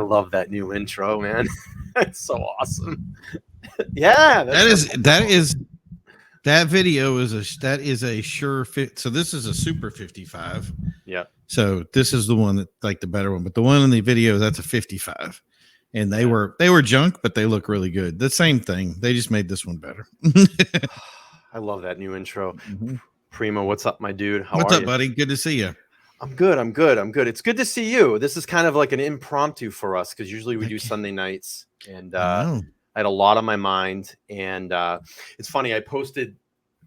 love that new intro, man. It's so awesome. Yeah, that video is a sure fit. So this is a super 55. Yeah. So this is the one that like the better one, but the one in the video, that's a 55. And they were junk, but they look really good. The same thing. They just made this one better. I love that new intro. Mm-hmm. Primo, what's up, my dude? What's up, buddy? Good to see you. I'm good. It's good to see you. This is kind of like an impromptu for us because usually we do Sunday nights, and I had a lot on my mind. And it's funny. I posted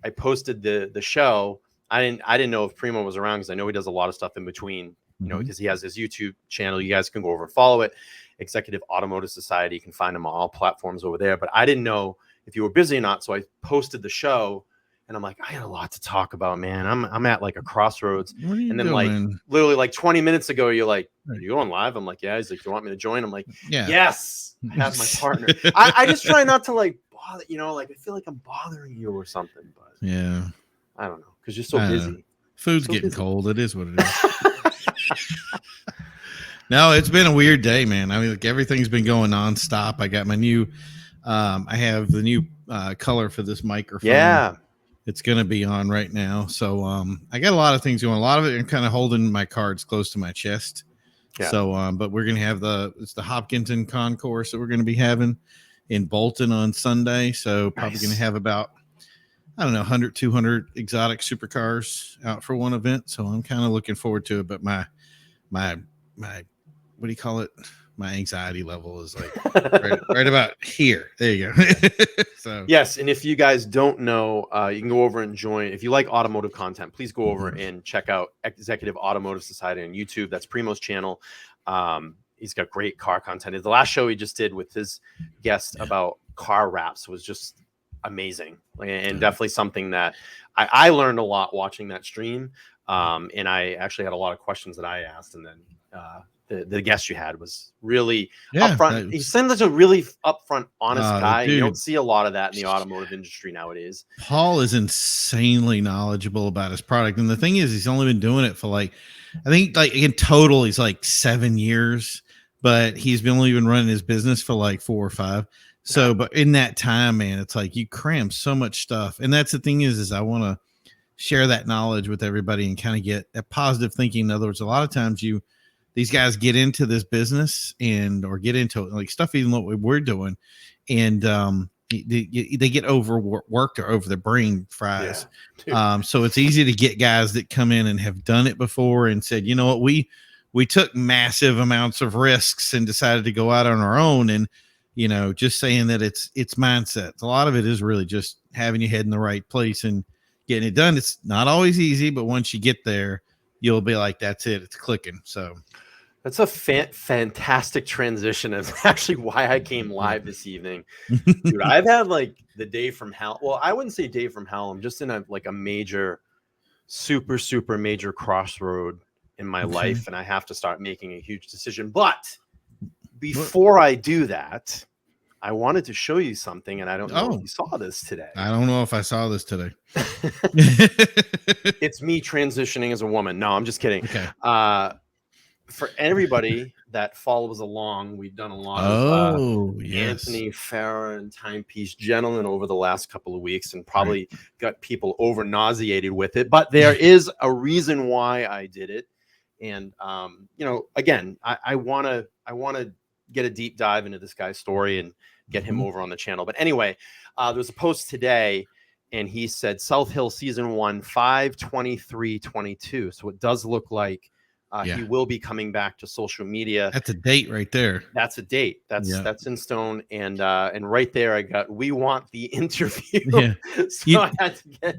the show. I didn't know if Primo was around because I know he does a lot of stuff in between. You know, because he has his YouTube channel. You guys can go over and follow it. Executive Automotive Society. You can find him on all platforms over there. But I didn't know if you were busy or not, so I posted the show. And I'm like, I had a lot to talk about, man. I'm at like a crossroads. And then doing? like literally like 20 minutes ago, you're like, are you going live? I'm like, yeah. He's like, do you want me to join? I'm like, yes, I have my partner. I just try not to like bother, like I feel like I'm bothering you or something. But yeah, I don't know. Because you're so busy. Food's getting cold. It is what it is. No, it's been a weird day, man. I mean, like everything's been going nonstop. I got my new, I have the new color for this microphone. Yeah. It's going to be on right now. So I got a lot of things going. A lot of it, I'm kind of holding my cards close to my chest. Yeah. So, but we're going to have it's the Hopkinton Concourse that we're going to be having in Bolton on Sunday. So probably going to have about, I don't know, 100, 200 exotic supercars out for one event. So I'm kind of looking forward to it. But my, what do you call it? My anxiety level is like right about here. There you go. So yes, and if you guys don't know, you can go over and join. If you like automotive content, please go over and check out Executive Automotive Society on YouTube. That's Primo's channel. He's got great car content. The last show he just did with his guest about car wraps was just amazing, and definitely something that I learned a lot watching that stream. And I actually had a lot of questions that I asked, and then the guest you had was really upfront. He seems like a really upfront, honest guy. Dude, you don't see a lot of that in the automotive industry nowadays. Paul is insanely knowledgeable about his product. And the thing is, he's only been doing it for like, I think like in total, he's like 7 years, but he's only been running his business for like 4 or 5. So, but in that time, man, it's like you cram so much stuff. And that's the thing is I want to share that knowledge with everybody and kind of get a positive thinking. In other words, a lot of times these guys get into this business or get into like stuff, even what we're doing. And they get overworked or over the brain fries. Yeah, so it's easy to get guys that come in and have done it before and said, you know what, we took massive amounts of risks and decided to go out on our own. And, just saying that it's mindsets. A lot of it is really just having your head in the right place and getting it done. It's not always easy, but once you get there, you'll be like, that's it. It's clicking. So that's a fantastic transition. It's actually why I came live this evening. Dude, I've had like the day from hell. Well, I wouldn't say day from hell. I'm just in a major, super, super major crossroad in my life. And I have to start making a huge decision. But before I do that, I wanted to show you something. And I don't know if you saw this today. I don't know if I saw this today. It's me transitioning as a woman. No, I'm just kidding. Okay. For everybody that follows along, we've done a lot of Anthony Farron timepiece gentlemen over the last couple of weeks and probably got people over nauseated with it. But there is a reason why I did it. And, again, I want to get a deep dive into this guy's story and get him over on the channel. But anyway, there was a post today and he said South Hill season 1, 5/23/22. So it does look like he will be coming back to social media. That's a date right there. That's a date. That's in stone. And right there, I got, we want the interview. Yeah. So I had to get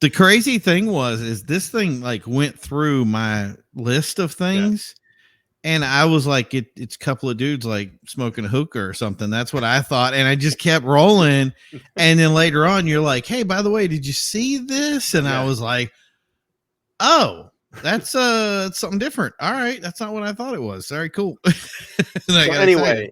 the crazy thing is this thing like went through my list of things. Yeah. And I was like, it's a couple of dudes like smoking a hookah or something. That's what I thought. And I just kept rolling. And then later on, you're like, hey, by the way, did you see this? And I was like, oh, that's something different. All right. That's not what I thought it was. Very cool. So anyway,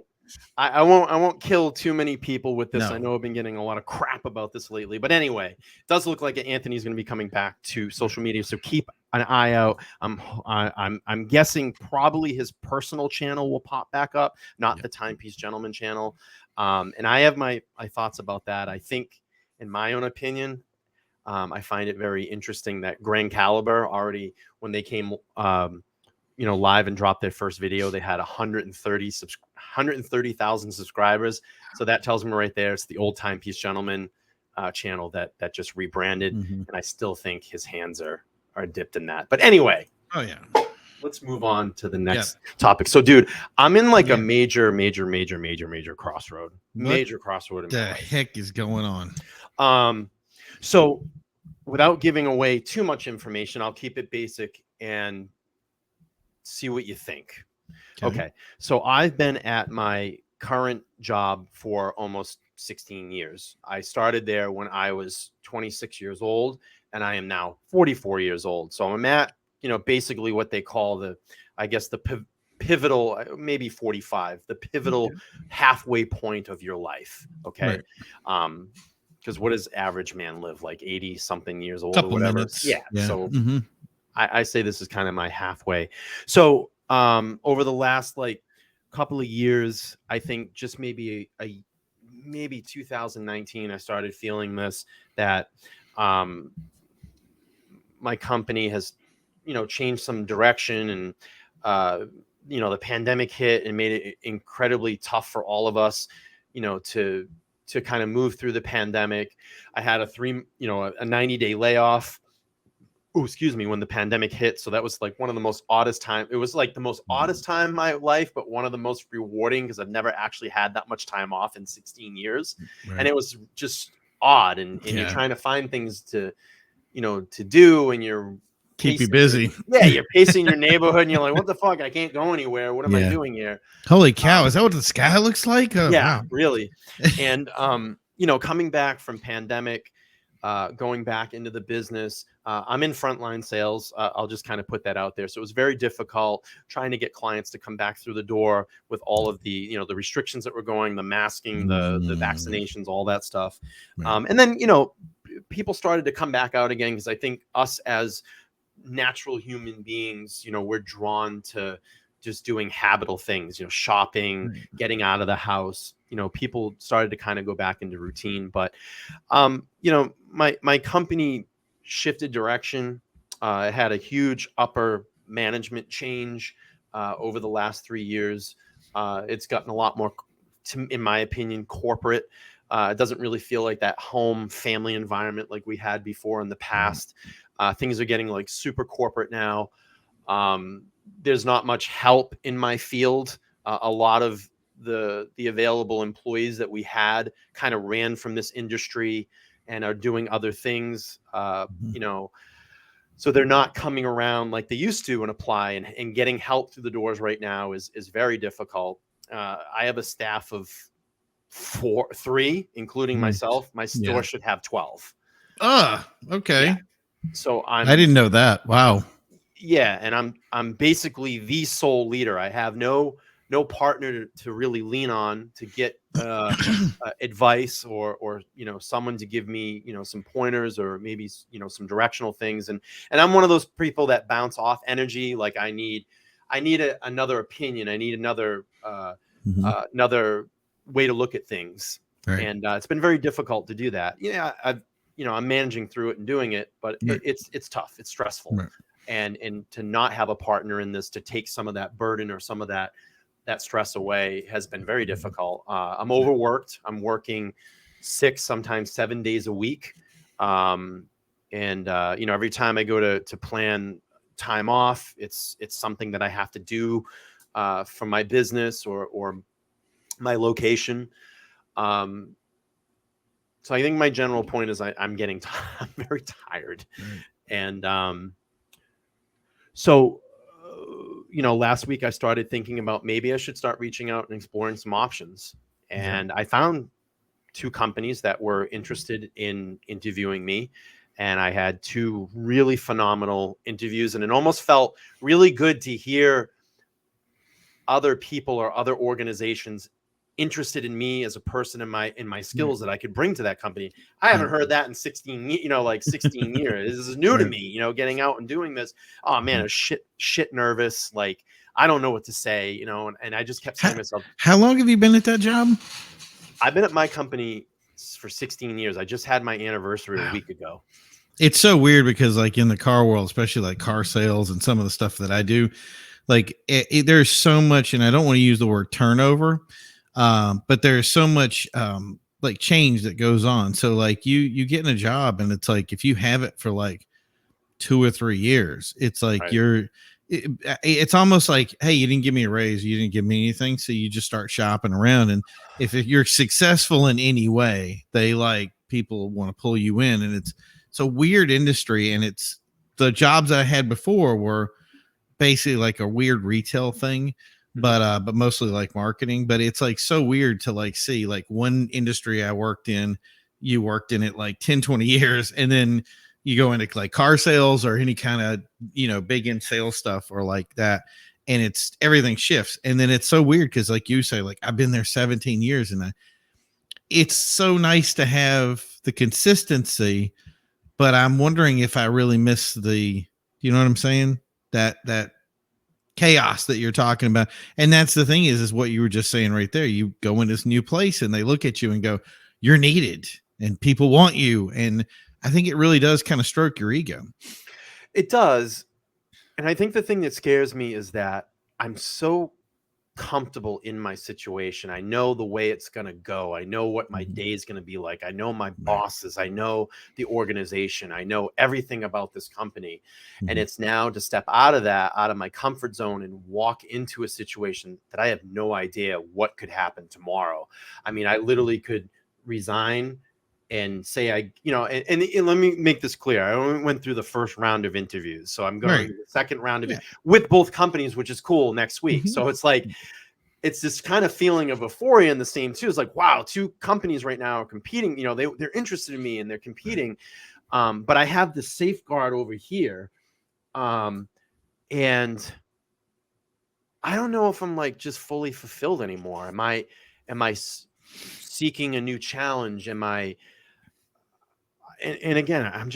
I won't kill too many people with this. No. I know I've been getting a lot of crap about this lately, but anyway, it does look like Anthony's going to be coming back to social media, so keep an eye out. I'm guessing probably his personal channel will pop back up, not the Timepiece Gentleman channel. And I have my thoughts about that. I think, in my own opinion, I find it very interesting that Grand Caliber already, when they came live and dropped their first video, they had 130,000 subscribers. So that tells me right there, it's the old Timepiece Gentleman channel that just rebranded. And I still think his hands are dipped in that. But anyway, let's move on to the next topic. So, dude, I'm in like a major crossroad. Major crossroad. What the heck is going on? So without giving away too much information, I'll keep it basic and see what you think. Okay. So I've been at my current job for almost 16 years. I started there when I was 26 years old, and I am now 44 years old. So I'm at, basically what they call the pivotal, maybe 45, the pivotal halfway point of your life. Okay. Because what does average man live, like 80 something years old or whatever? Minutes. Yeah. So I say this is kind of my halfway. So over the last couple of years, I think just maybe maybe 2019, I started feeling this, that my company has changed some direction, and the pandemic hit and made it incredibly tough for all of us to kind of move through the pandemic. I had a 90-day layoff. Oh, excuse me, when the pandemic hit. So that was like one of the most oddest time. It was like the most oddest time in my life, but one of the most rewarding, because I've never actually had that much time off in 16 years. And it was just odd. And you're trying to find things to do, and you're keep you busy. You're pacing your neighborhood, and you're like, what the fuck? I can't go anywhere. What am I doing here? Holy cow. Is that what the sky looks like? Wow. Really. And, coming back from pandemic, going back into the business, I'm in frontline sales. I'll just kind of put that out there. So it was very difficult trying to get clients to come back through the door with all of the, the restrictions that were going, the masking, the vaccinations, all that stuff. And then, people started to come back out again, because I think us as natural human beings, we're drawn to just doing habitual things, shopping, getting out of the house. People started to kind of go back into routine. But, my company shifted direction. It had a huge upper management change over the last 3 years. It's gotten a lot more, in my opinion, corporate. It doesn't really feel like that home family environment like we had before in the past. Things are getting like super corporate now. There's not much help in my field. A lot of the available employees that we had kind of ran from this industry and are doing other things, so they're not coming around like they used to and apply, and getting help through the doors right now is very difficult. I have a staff of 3, including myself. My store should have 12. Okay. Yeah. So I didn't know that. Wow. Yeah. And I'm basically the sole leader. I have no partner to really lean on to get advice or someone to give me some pointers, or maybe some directional things, and I'm one of those people that bounce off energy. Like I need another opinion. I need another way to look at things. And it's been very difficult to do that. I'm managing through it and doing it, but it's tough. It's stressful. And to not have a partner in this to take some of that burden or some of that stress away has been very difficult. I'm overworked. I'm working 6, sometimes 7 days a week. Every time I go to plan time off, it's something that I have to do for my business or my location. So I think my general point is I'm very tired. And last week I started thinking about maybe I should start reaching out and exploring some options. And I found 2 companies that were interested in interviewing me. And I had 2 really phenomenal interviews, and it almost felt really good to hear other people or other organizations interested in me as a person and my skills that I could bring to that company. I haven't heard that in 16, 16 years. This is new to me, getting out and doing this. Oh man, I was shit nervous. Like, I don't know what to say, and I just kept saying to myself, how long have you been at that job? I've been at my company for 16 years. I just had my anniversary a week ago. It's so weird because like in the car world, especially like car sales and some of the stuff that I do, like there's so much, and I don't want to use the word turnover, but there's so much like change that goes on. So like you get in a job and it's like, if you have it for like 2 or 3 years, it's like it's almost like, hey, you didn't give me a raise, you didn't give me anything, so you just start shopping around. And if you're successful in any way, they like people want to pull you in. And it's a weird industry. And it's the jobs I had before were basically like a weird retail thing, but mostly like marketing. But it's like so weird to like see like one industry I worked in, you worked in it like 10-20 years, and then you go into like car sales or any kind of big in sales stuff or like that, and it's everything shifts. And then it's so weird because like you say, like I've been there 17 years, and it's so nice to have the consistency, but I'm wondering if I really miss the, you know what I'm saying? That chaos that you're talking about. And that's the thing is what you were just saying right there. You go in this new place and they look at you and go, you're needed and people want you. And I think it really does kind of stroke your ego. It does. And I think the thing that scares me is that I'm so comfortable in my situation. I know the way it's going to go. I know what my day is going to be like. I know my bosses. I know the organization. I know everything about this company. And it's now to step out of my comfort zone and walk into a situation that I have no idea what could happen tomorrow. I mean, I literally could resign and say, and let me make this clear. I only went through the first round of interviews. So I'm going to the second round of it with both companies, which is cool, next week. So it's like, it's this kind of feeling of euphoria in the same too. It's like, wow, 2 companies right now are competing. They're interested in me and they're competing. But I have the safeguard over here. And I don't know if I'm like just fully fulfilled anymore. Am I seeking a new challenge? Am I, and again, I'm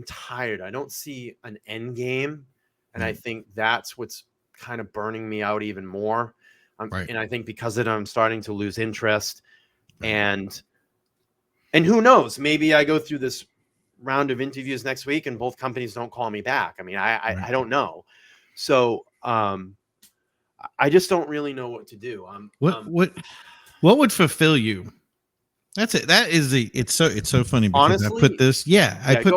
tired. I don't see an end game. And I think that's what's kind of burning me out even more. And I think because of it, I'm starting to lose interest. And who knows, maybe I go through this round of interviews next week and both companies don't call me back. I mean, I don't know. So I just don't really know what to do. What would fulfill you? That's it. That is it's so funny because honestly, I put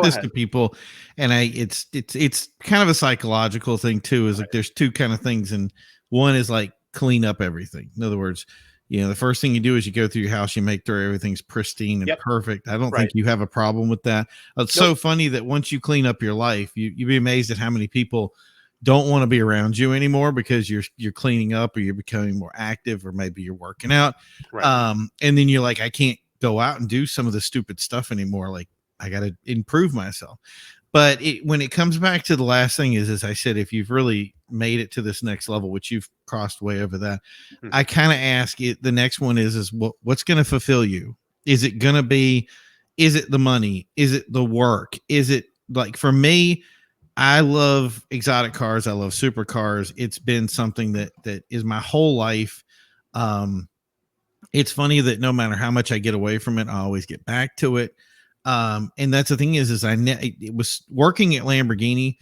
this to people, and it's kind of a psychological thing too. Is like there's 2 kind of things, and one is like clean up everything. In other words, the first thing you do is you go through your house, you make sure everything's pristine and perfect. I don't think you have a problem with that. It's so funny that once you clean up your life, you'd be amazed at how many people don't want to be around you anymore because you're cleaning up or you're becoming more active or maybe you're working out. And then you're like, I can't go out and do some of the stupid stuff anymore. Like I got to improve myself. But when it comes back to the last thing is, as I said, if you've really made it to this next level, which you've crossed way over that, I kind of ask it. The next one is what's going to fulfill you? Is it going to be, is it the money? Is it the work? Is it like, for me, I love exotic cars. I love supercars. It's been something that is my whole life. It's funny that no matter how much I get away from it, I always get back to it. And that's the thing is it was working at Lamborghini.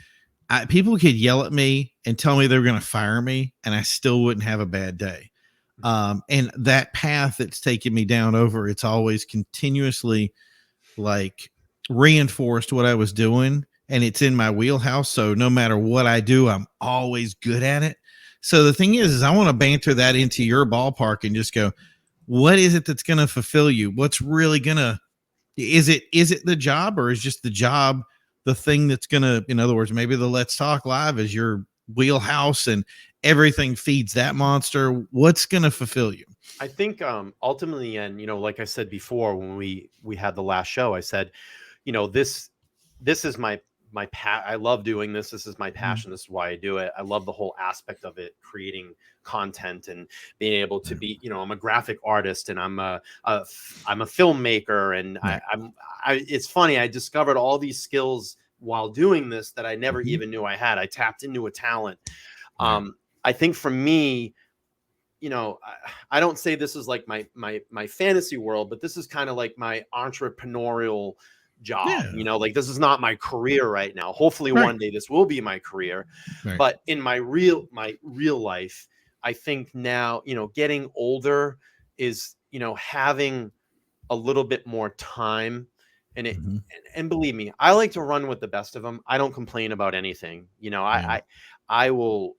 People could yell at me and tell me they were going to fire me, and I still wouldn't have a bad day. And that path that's taken me down over, it's always continuously like reinforced what I was doing, and it's in my wheelhouse. So no matter what I do, I'm always good at it. So the thing is I want to banter that into your ballpark and just go, what is it that's going to fulfill you? What's really going to, is it the job, or is just the job the thing that's going to, in other words, maybe the Let's Talk Live is your wheelhouse and everything feeds that monster? What's going to fulfill you? I think ultimately, and like I said before when we had the last show, I said, this is my I love doing this. This is my passion. This is why I do it. I love the whole aspect of it, creating content and being able to be, I'm a graphic artist and I'm a filmmaker. And it's funny. I discovered all these skills while doing this that I never even knew I had. I tapped into a talent. I think for me, I don't say this is like my fantasy world, but this is kind of like my entrepreneurial job. Like this is not my career right now. Hopefully one day this will be my career. But in my real life, I think now, getting older is, having a little bit more time. And and believe me, I like to run with the best of them. I don't complain about anything. I will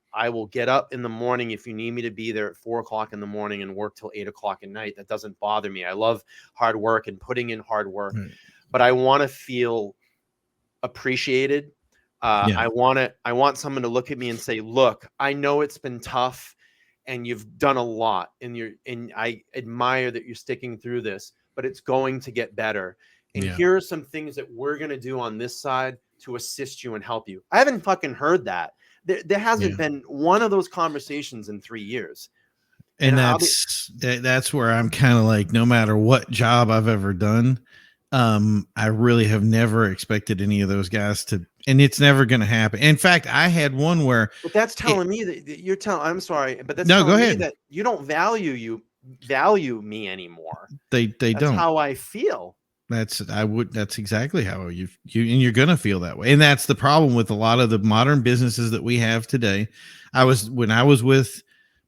get up in the morning if you need me to be there at 4:00 in the morning and work till 8:00 at night. That doesn't bother me. I love hard work and putting in hard work, but I want to feel appreciated. I want someone to look at me and say, look, I know it's been tough and you've done a lot and I admire that you're sticking through this, but it's going to get better. And here are some things that we're going to do on this side to assist you and help you. I haven't fucking heard that. There hasn't been one of those conversations in 3 years. And that's where I'm kind of like, no matter what job I've ever done, I really have never expected any of those guys to, and it's never going to happen. In fact, I had one where, but that's telling me that you're telling, I'm sorry, but that's no, go ahead. Me that you don't value me anymore. They that's don't. How I feel. That's exactly how you and you're going to feel that way. And that's the problem with a lot of the modern businesses that we have today.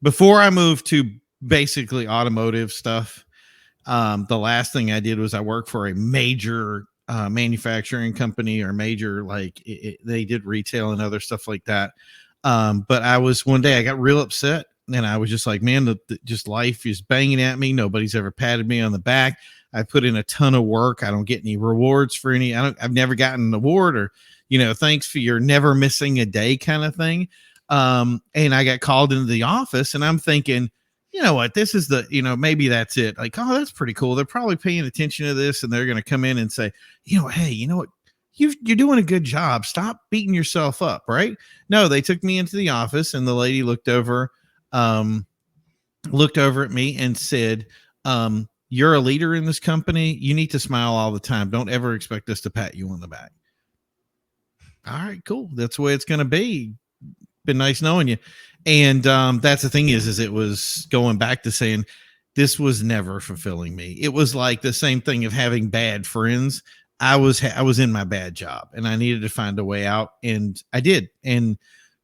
Before I moved to basically automotive stuff, the last thing I did was I worked for a major manufacturing company or major, they did retail and other stuff like that. But one day I got real upset and I was just like, man, just life is banging at me. Nobody's ever patted me on the back. I put in a ton of work. I don't get any rewards for I've never gotten an award or, thanks for your never missing a day kind of thing. And I got called into the office and I'm thinking, you know what, this is maybe that's it. Like, oh, that's pretty cool. They're probably paying attention to this and they're going to come in and say, hey, you know what? You're doing a good job. Stop beating yourself up. Right. No, they took me into the office and the lady looked over at me and said, you're a leader in this company. You need to smile all the time. Don't ever expect us to pat you on the back. All right, cool. That's the way it's going to be. Been nice knowing you. And that's the thing is it was going back to saying this was never fulfilling me. It was like the same thing of having bad friends. I was in my bad job and I needed to find a way out. And I did. And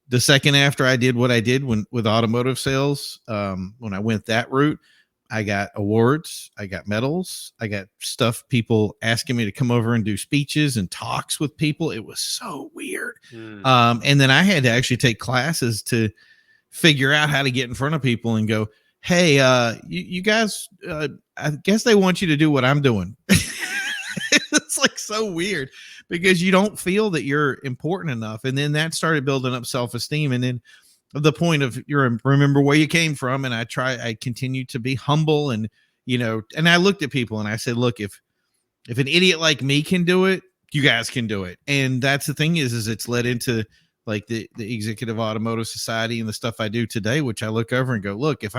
the second after I did what I did with automotive sales, when I went that route, I got awards, I got medals, I got stuff, people asking me to come over and do speeches and talks with people. It was so weird. And then I had to actually take classes to figure out how to get in front of people and go, hey, you guys, I guess they want you to do what I'm doing. It's like so weird because you don't feel that you're important enough. And then that started building up self-esteem. And then the point of remember where you came from. And I continue to be humble and, and I looked at people and I said, look, if an idiot like me can do it, you guys can do it. And that's the thing is it's led into like the Executive Automotive Society and the stuff I do today, which I look over and go, look, if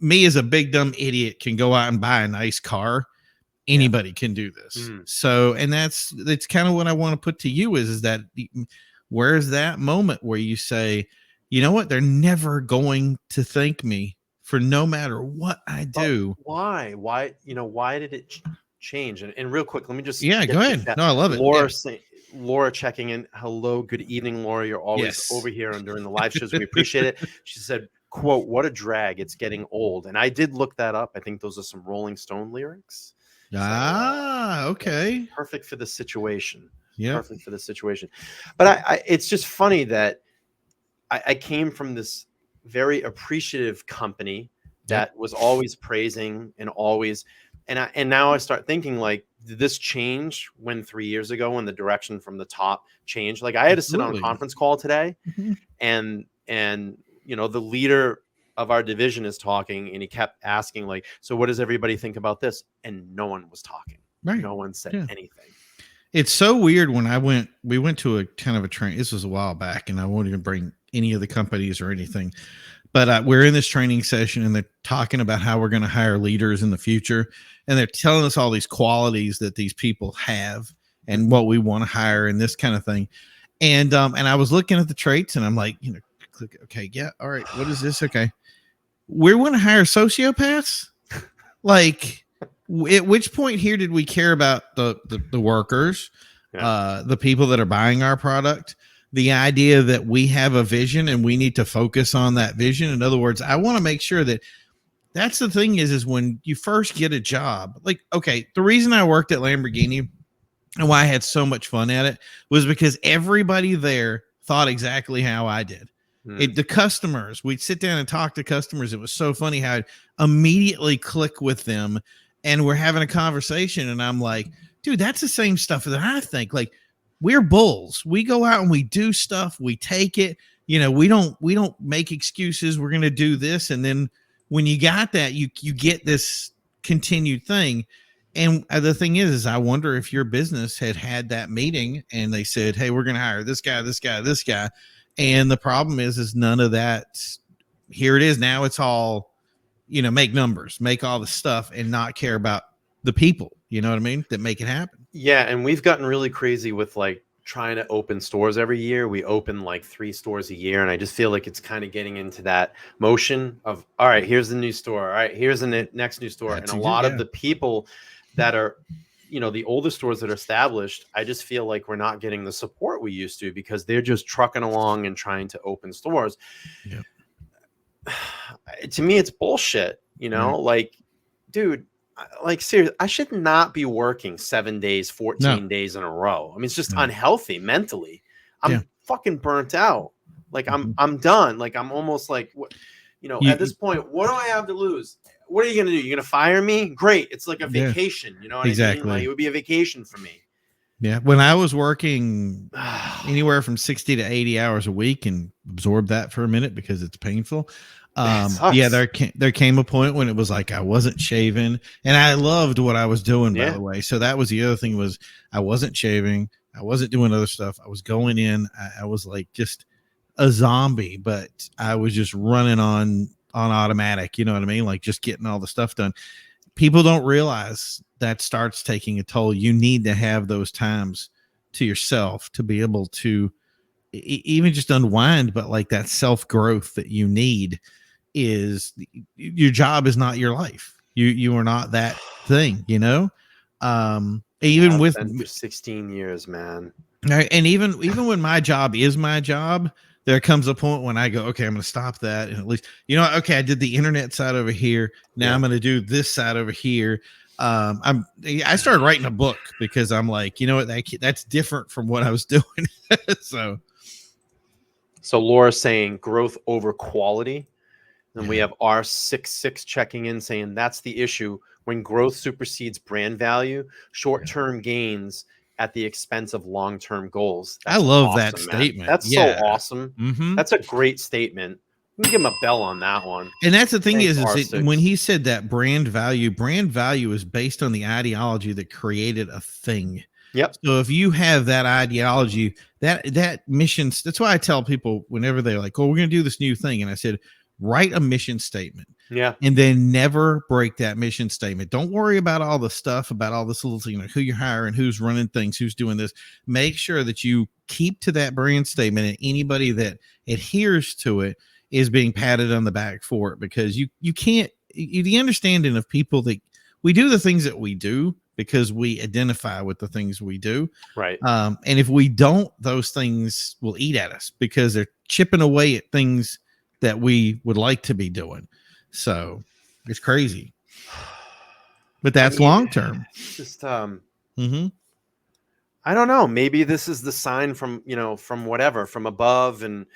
me as a big dumb idiot can go out and buy a nice car, anybody can do this. So, and that's kind of what I want to put to you is that where's that moment where you say, you know what, they're never going to thank me for no matter what I do. But why? Why did it change? And real quick, let me just go ahead. No, I love it. Laura checking in. Hello, good evening, Laura. You're always over here during the live shows. We appreciate it. She said, quote, what a drag. It's getting old. And I did look that up. I think those are some Rolling Stone lyrics. Okay. Perfect for the situation. Yeah. Perfect for the situation. But it's just funny that I came from this very appreciative company that was always praising and always, and now I start thinking like, did this change when 3 years ago when the direction from the top changed? Like I had to sit on a conference call today and the leader of our division is talking and he kept asking like, so what does everybody think about this? And no one was talking. Right. No one said anything. It's so weird when we went to a kind of a train. This was a while back, and I won't even bring any of the companies or anything. But we're in this training session, and they're talking about how we're going to hire leaders in the future, and they're telling us all these qualities that these people have and what we want to hire and this kind of thing. And I was looking at the traits, and I'm like, click, okay, yeah, all right, what is this? Okay, we want to hire sociopaths. Like, at which point here did we care about the workers, the people that are buying our product? The idea that we have a vision and we need to focus on that vision. In other words, I want to make sure that that's the thing is when you first get a job, like, okay, the reason I worked at Lamborghini and why I had so much fun at it was because everybody there thought exactly how I did. The customers, we'd sit down and talk to customers. It was so funny how I'd immediately click with them, and we're having a conversation, and I'm like, dude, that's the same stuff that I think. Like, we're bulls. We go out and we do stuff. We take it. We don't make excuses. We're going to do this. And then when you got that, you get this continued thing. And the thing is I wonder if your business had that meeting and they said, hey, we're going to hire this guy, this guy, this guy. And the problem is none of that. Here it is. Now it's all, make numbers, make all the stuff and not care about the people, you know what I mean? That make it happen. Yeah. And we've gotten really crazy with like trying to open stores every year. We open like 3 stores a year. And I just feel like it's kind of getting into that motion of, all right, here's the new store. All right, here's the next new store. And a lot of the people that are, the older stores that are established, I just feel like we're not getting the support we used to because they're just trucking along and trying to open stores. Yeah. To me, it's bullshit, like, dude, like, seriously, I should not be working 7 days, 14 days in a row. I mean, it's just unhealthy mentally. I'm fucking burnt out. Like, I'm done. Like, I'm almost like, at this point, what do I have to lose? What are you going to do? You're going to fire me? Great. It's like a vacation. You know what I mean? Like, it would be a vacation for me. Yeah. When I was working anywhere from 60 to 80 hours a week and absorbed that for a minute because it's painful. There came a point when it was like I wasn't shaving, and I loved what I was doing, by the way. So that was the other thing was I wasn't shaving. I wasn't doing other stuff. I was going in. I was like just a zombie, but I was just running on automatic. You know what I mean? Like just getting all the stuff done. People don't realize that starts taking a toll. You need to have those times to yourself to be able to even just unwind, but like that self-growth that you need is your job is not your life. You are not that thing, even with for 16 years, man. And even when my job is my job, there comes a point when I go, okay, I'm going to stop that. And at least, okay, I did the internet side over here. Now I'm going to do this side over here. I started writing a book because I'm like, that's different from what I was doing. So Laura's saying growth over quality. And we have R16 checking in saying that's the issue. When growth supersedes brand value, short-term gains at the expense of long-term goals. That's I love awesome, that statement. That's so awesome. Mm-hmm. That's a great statement. We can give him a bell on that one. And that's the thing is when he said that brand value is based on the ideology that created a thing. Yep. So if you have that ideology, that mission, that's why I tell people whenever they're like, oh, we're going to do this new thing. And I said, write a mission statement. Yeah. And then never break that mission statement. Don't worry about all the stuff, about all this little, who you're hiring, who's running things, who's doing this. Make sure that you keep to that brand statement, and anybody that adheres to it is being patted on the back for it, because you can't, the understanding of people that we do the things that we do because we identify with the things we do. Right. And if we don't, those things will eat at us because they're chipping away at things that we would like to be doing. So it's crazy, but that's long term. Just I don't know. Maybe this is the sign from whatever, from above, and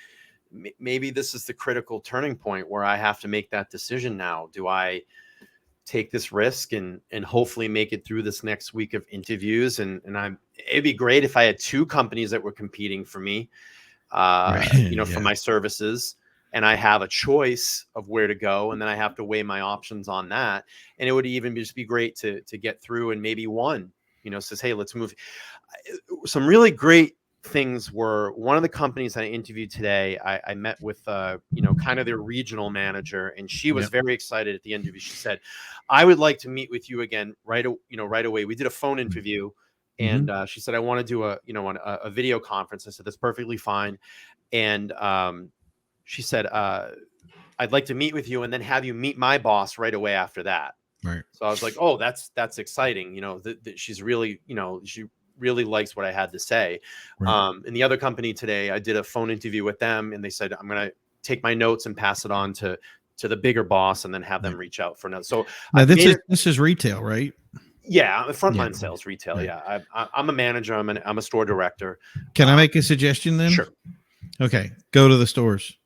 maybe this is the critical turning point where I have to make that decision now. Do I take this risk and hopefully make it through this next week of interviews? And it'd be great if I had 2 companies that were competing for me, for my services. And I have a choice of where to go, and then I have to weigh my options on that. And it would even just be great to get through and maybe one, says, hey, let's move. Some really great things were, one of the companies I interviewed today, I met with kind of their regional manager, and she was very excited at the interview. She said, I would like to meet with you again right away. We did a phone interview, and she said, I want to do a video conference. I said, that's perfectly fine. And she said, I'd like to meet with you and then have you meet my boss right away after that. Right. So I was like, oh, that's exciting. She's really, she really likes what I had to say. Right. And the other company today, I did a phone interview with them, and they said, I'm going to take my notes and pass it on to the bigger boss, and then have them reach out for another. So now this is retail, right? Yeah, frontline sales, retail. Right. Yeah, I'm a manager. I'm a store director. Can I make a suggestion then? Sure. Okay, go to the stores.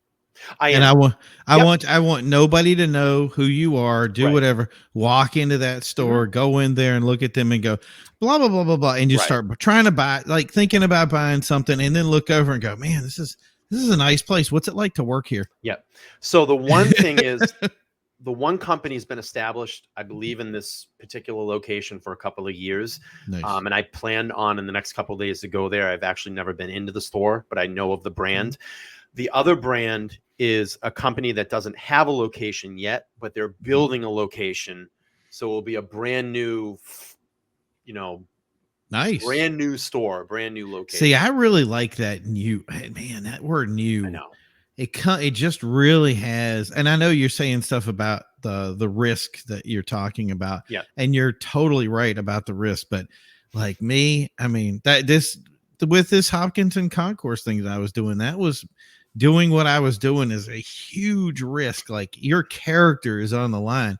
I want nobody to know who you are. Do whatever. Walk into that store, go in there and look at them and go blah blah blah blah blah, and just start trying to buy, like thinking about buying something, and then look over and go, man, this is a nice place. What's it like to work here? Yeah. So the one thing is, the one company has been established, I believe, in this particular location for a couple of years. Nice. And I planned on in the next couple of days to go there. I've actually never been into the store, but I know of the brand. The other brand is a company that doesn't have a location yet, but they're building a location. So it will be a brand new, nice, brand new store, brand new location. See, I really like that new, man, that word new. I know. It just really has, and I know you're saying stuff about the risk that you're talking about. Yeah. And you're totally right about the risk. But like me, I mean, with this Hopkinton concourse thing that I was doing, that was doing what I was doing is a huge risk. Like your character is on the line.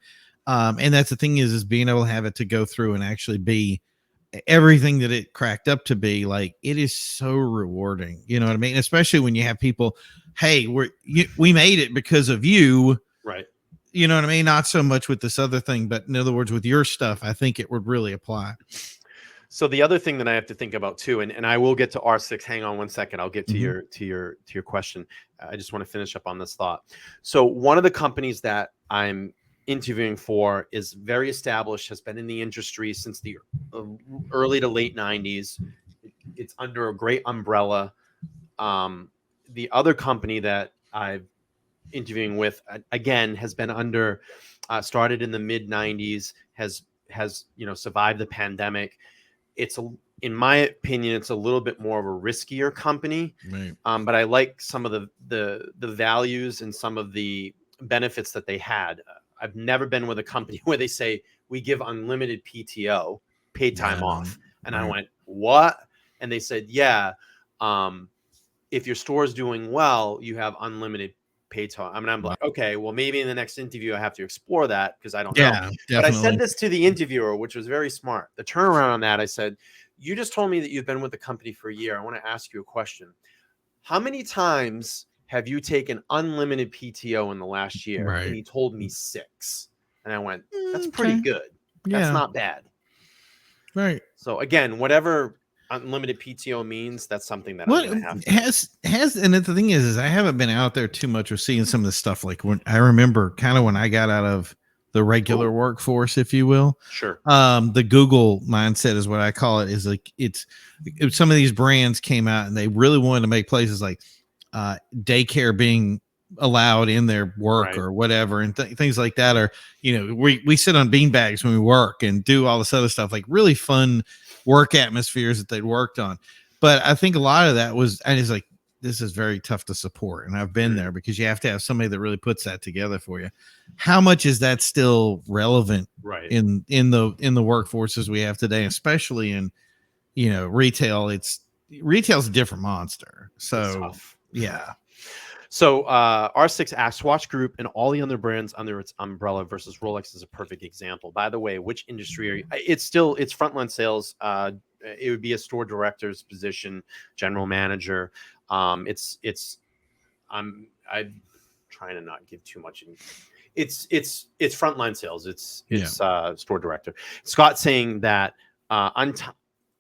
And that's the thing is being able to have it to go through and actually be everything that it cracked up to be. Like, it is so rewarding. You know what I mean? Especially when you have people, hey, we made it because of you. Right. You know what I mean? Not so much with this other thing, but in other words, with your stuff, I think it would really apply. So the other thing that I have to think about too, and I will get to R6. Hang on one second. I'll get to your question. I just want to finish up on this thought. So one of the companies that I'm interviewing for is very established, has been in the industry since the early to late 90s. It's under a great umbrella. The other company that I'm interviewing with, again, has been under, started in the mid 90s, has survived the pandemic. In my opinion, it's a little bit more of a riskier company, right. But I like some of the values and some of the benefits that they had. I've never been with a company where they say we give unlimited PTO, paid time off, and I went, what? And they said, yeah, if your store is doing well, you have unlimited paid time. I mean, I'm like, okay, well, maybe in the next interview I have to explore that because I don't know. Definitely. But I said this to the interviewer, which was very smart. The turnaround on that, I said, you just told me that you've been with the company for a year. I want to ask you a question. How many times have you taken unlimited PTO in the last year? Right. And he told me 6. And I went, that's pretty good. That's not bad. Right. So again, whatever unlimited PTO means, that's something that I'm gonna have to has and the thing is I haven't been out there too much or seeing some of the stuff. Like when I remember kind of when I got out of the regular workforce, if you will. Sure. The Google mindset is what I call it, is like it's some of these brands came out and they really wanted to make places like daycare being allowed in their work or whatever, and things like that. Or, we sit on beanbags when we work and do all this other stuff, like really fun work atmospheres that they'd worked on. But I think a lot of that was, and it's like, this is very tough to support. And I've been there because you have to have somebody that really puts that together for you. How much is that still relevant in the workforces we have today, especially in, retail? Retail's a different monster. So yeah. So R6 Swatch Group and all the other brands under its umbrella versus Rolex is a perfect example. By the way, which industry are you? It's frontline sales. It would be a store director's position, general manager. I'm trying to not give too much. It's frontline sales. It's store director. Scott saying that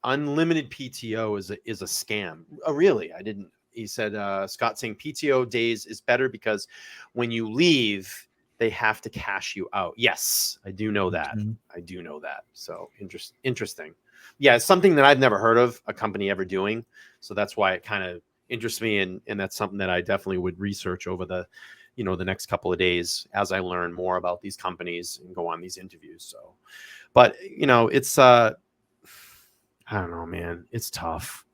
unlimited PTO is a scam. Oh, really? I didn't. He said, Scott saying PTO days is better because when you leave, they have to cash you out. Yes, I do know that. I do know that. So interesting. yeah, it's something that I've never heard of a company ever doing. So that's why it kind of interests me. And that's something that I definitely would research over the, the next couple of days as I learn more about these companies and go on these interviews. So, but it's, I don't know, man, it's tough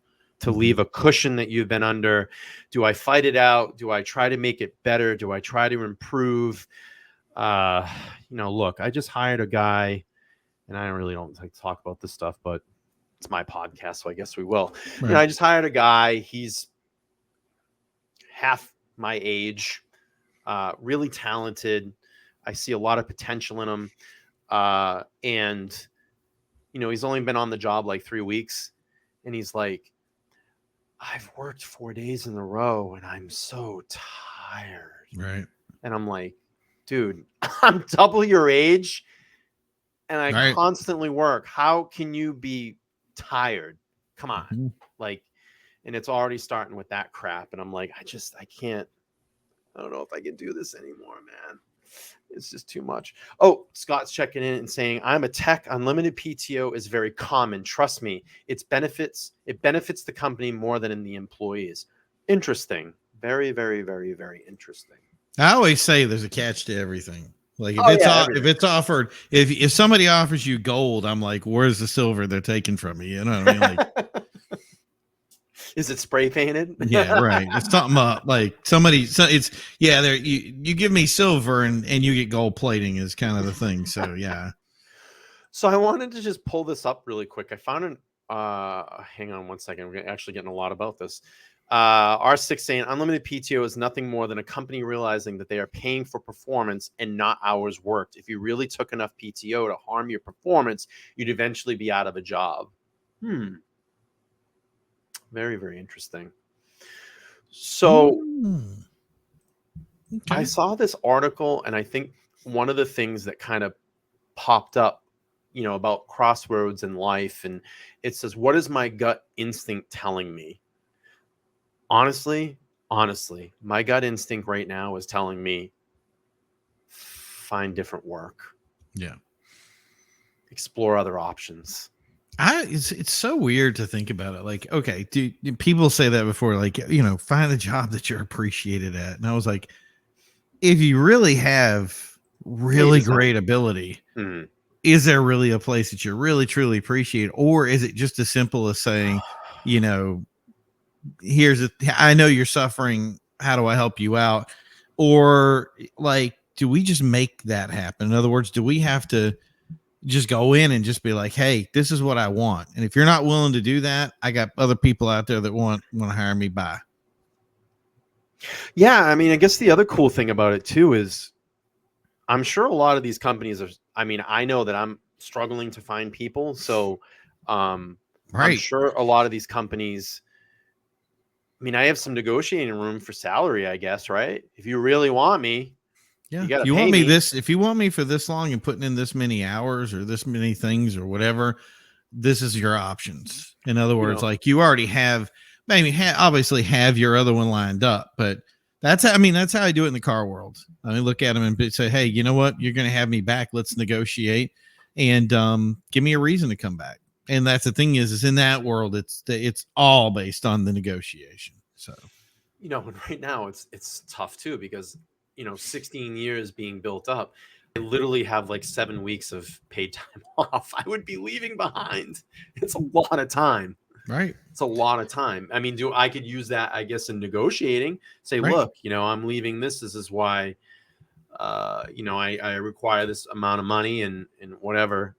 to leave a cushion that you've been under. Do I fight it out? Do I try to make it better? Do I try to improve? Look, I just hired a guy, and I really don't like to talk about this stuff, but it's my podcast, so I guess we will. Right. I just hired a guy. He's half my age, really talented. I see a lot of potential in him. And he's only been on the job like 3 weeks, and he's like, I've worked 4 days in a row and I'm so tired. Right. And I'm like, dude, I'm double your age and I constantly work. How can you be tired? Come on. Mm-hmm. Like, and it's already starting with that crap. And I'm like, I can't, I don't know if I can do this anymore, man. It's just too much. Oh, Scott's checking in and saying, I'm a tech. Unlimited PTO is very common. Trust me, it benefits the company more than in the employees. Interesting. Very, very, very, very interesting. I always say there's a catch to everything. Like if it's offered, if somebody offers you gold, I'm like, where's the silver they're taking from you? You know what I mean? Like, is it spray painted? Yeah, right. It's something up like somebody. So it's there. You give me silver and you get gold plating is kind of the thing. So yeah. So I wanted to just pull this up really quick. I found an. Hang on one second. We're actually getting a lot about this. R6 saying unlimited PTO is nothing more than a company realizing that they are paying for performance and not hours worked. If you really took enough PTO to harm your performance, you'd eventually be out of a job. Very, very interesting. So I saw this article, and I think one of the things that kind of popped up, about crossroads in life, and it says, what is my gut instinct telling me? Honestly, my gut instinct right now is telling me find different work. Yeah. Explore other options. It's so weird to think about it. Like, okay, do people say that before? Like, find a job that you're appreciated at. And I was like, if you really have really great ability, is there really a place that you really truly appreciate, or is it just as simple as saying, I know you're suffering. How do I help you out? Or like, do we just make that happen? In other words, do we have to just go in and just be like, hey, this is what I want. And if you're not willing to do that, I got other people out there that want to hire me by. Yeah. I mean, I guess the other cool thing about it too is I'm sure a lot of these companies I know that I'm struggling to find people. So I'm sure a lot of these companies, I have some negotiating room for salary, I guess, right? If you really want me, yeah. If you want me this, if you want me for this long and putting in this many hours or this many things or whatever, this is your options. In other words, like you already have obviously have your other one lined up, but that's how I do it in the car world. I mean, look at them and say, hey, you know what? You're going to have me back. Let's negotiate and give me a reason to come back. And that's the thing is in that world, it's all based on the negotiation. So, and right now it's tough too, because 16 years being built up, I literally have like 7 weeks of paid time off. I would be leaving behind. It's a lot of time. Right. It's a lot of time. I mean, I could use that, I guess, in negotiating, say, look, I'm leaving this. This is why, I require this amount of money and whatever.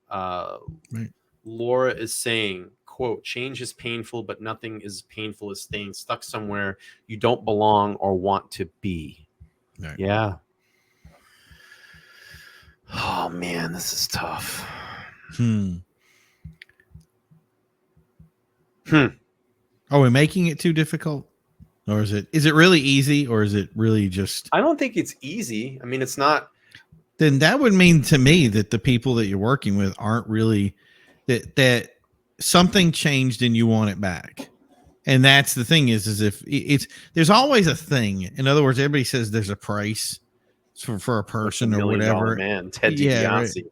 Laura is saying, quote, change is painful, but nothing is painful as staying stuck somewhere you don't belong or want to be. Right. Yeah. Oh man, this is tough. Are we making it too difficult? Or is it really easy, or is it really just... I don't think it's easy. I mean, it's not. Then that would mean to me that the people that you're working with aren't really that something changed and you want it back. And that's the thing is if there's always a thing. In other words, everybody says there's a price for a person or whatever. Man, Ted DiBiase.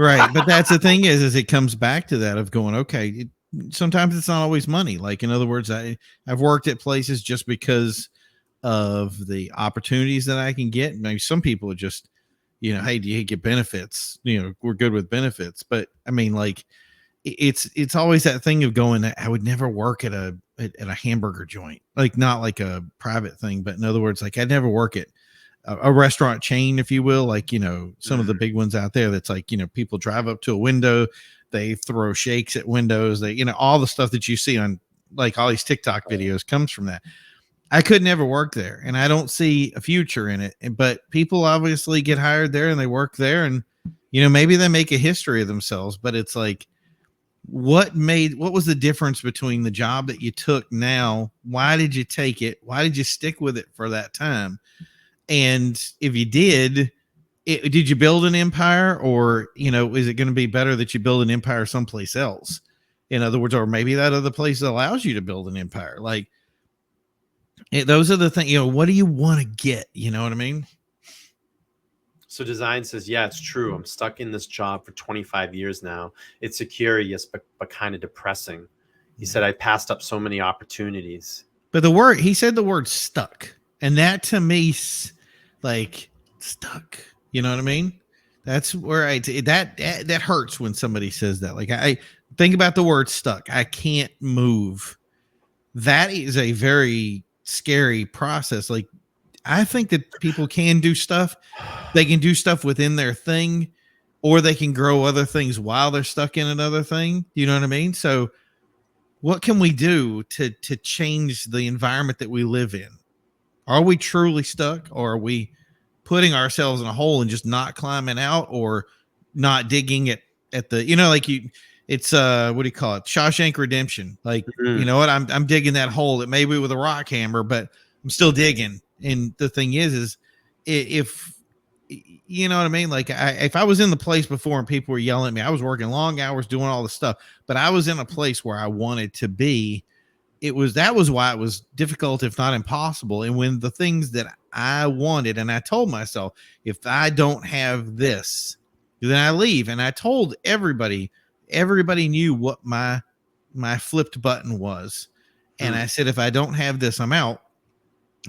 Right. But that's the thing is it comes back to that of going, okay, sometimes it's not always money. Like, in other words, I've worked at places just because of the opportunities that I can get. Maybe some people are just, hey, do you get benefits? We're good with benefits. But I mean, like, it's always that thing of going, I would never work at a hamburger joint, like not like a private thing, but in other words, like I'd never work at a restaurant chain, if you will, like, some of the big ones out there. That's like, people drive up to a window, they throw shakes at windows, they, all the stuff that you see on like all these TikTok videos comes from that. I could never work there, and I don't see a future in it. But people obviously get hired there and they work there, and maybe they make a history of themselves. But it's like, what was the difference between the job that you took now? Why did you take it? Why did you stick with it for that time? And if you did you build an empire, or is it going to be better that you build an empire someplace else? In other words, or maybe that other place allows you to build an empire. Like, those are the things, what do you want to get? You know what I mean? So Design says, yeah, it's true. I'm stuck in this job for 25 years now. It's secure, yes, but kind of depressing. He said, I passed up so many opportunities. But he said the word stuck. And that to me, like, stuck. You know what I mean? That's where that hurts when somebody says that. Like, I think about the word stuck. I can't move. That is a very scary process. Like, I think that people can do stuff. They can do stuff within their thing, or they can grow other things while they're stuck in another thing. You know what I mean? So what can we do to change the environment that we live in? Are we truly stuck, or are we putting ourselves in a hole and just not climbing out, or not digging at the, it's what do you call it? Shawshank Redemption. Like, you know what? I'm digging that hole. It may be with a rock hammer, but I'm still digging. And the thing is if you know what I mean? Like, if I was in the place before and people were yelling at me, I was working long hours doing all the stuff, but I was in a place where I wanted to be. That was why it was difficult, if not impossible. And when the things that I wanted, and I told myself, if I don't have this, then I leave. And I told everybody knew what my flipped button was. And I said, if I don't have this, I'm out.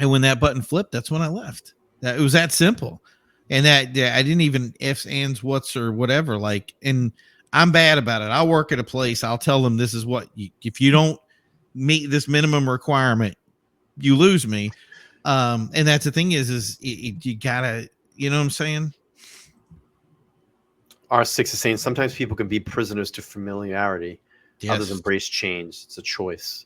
And when that button flipped, that's when I left. It was that simple. And that I didn't even ifs, ands, whats, or whatever. Like, and I'm bad about it. I'll work at a place. I'll tell them, this is what if you don't meet this minimum requirement, you lose me. And that's the thing is you gotta, you know what I'm saying? R6 is saying sometimes people can be prisoners to familiarity. Yes. Others embrace change. It's a choice.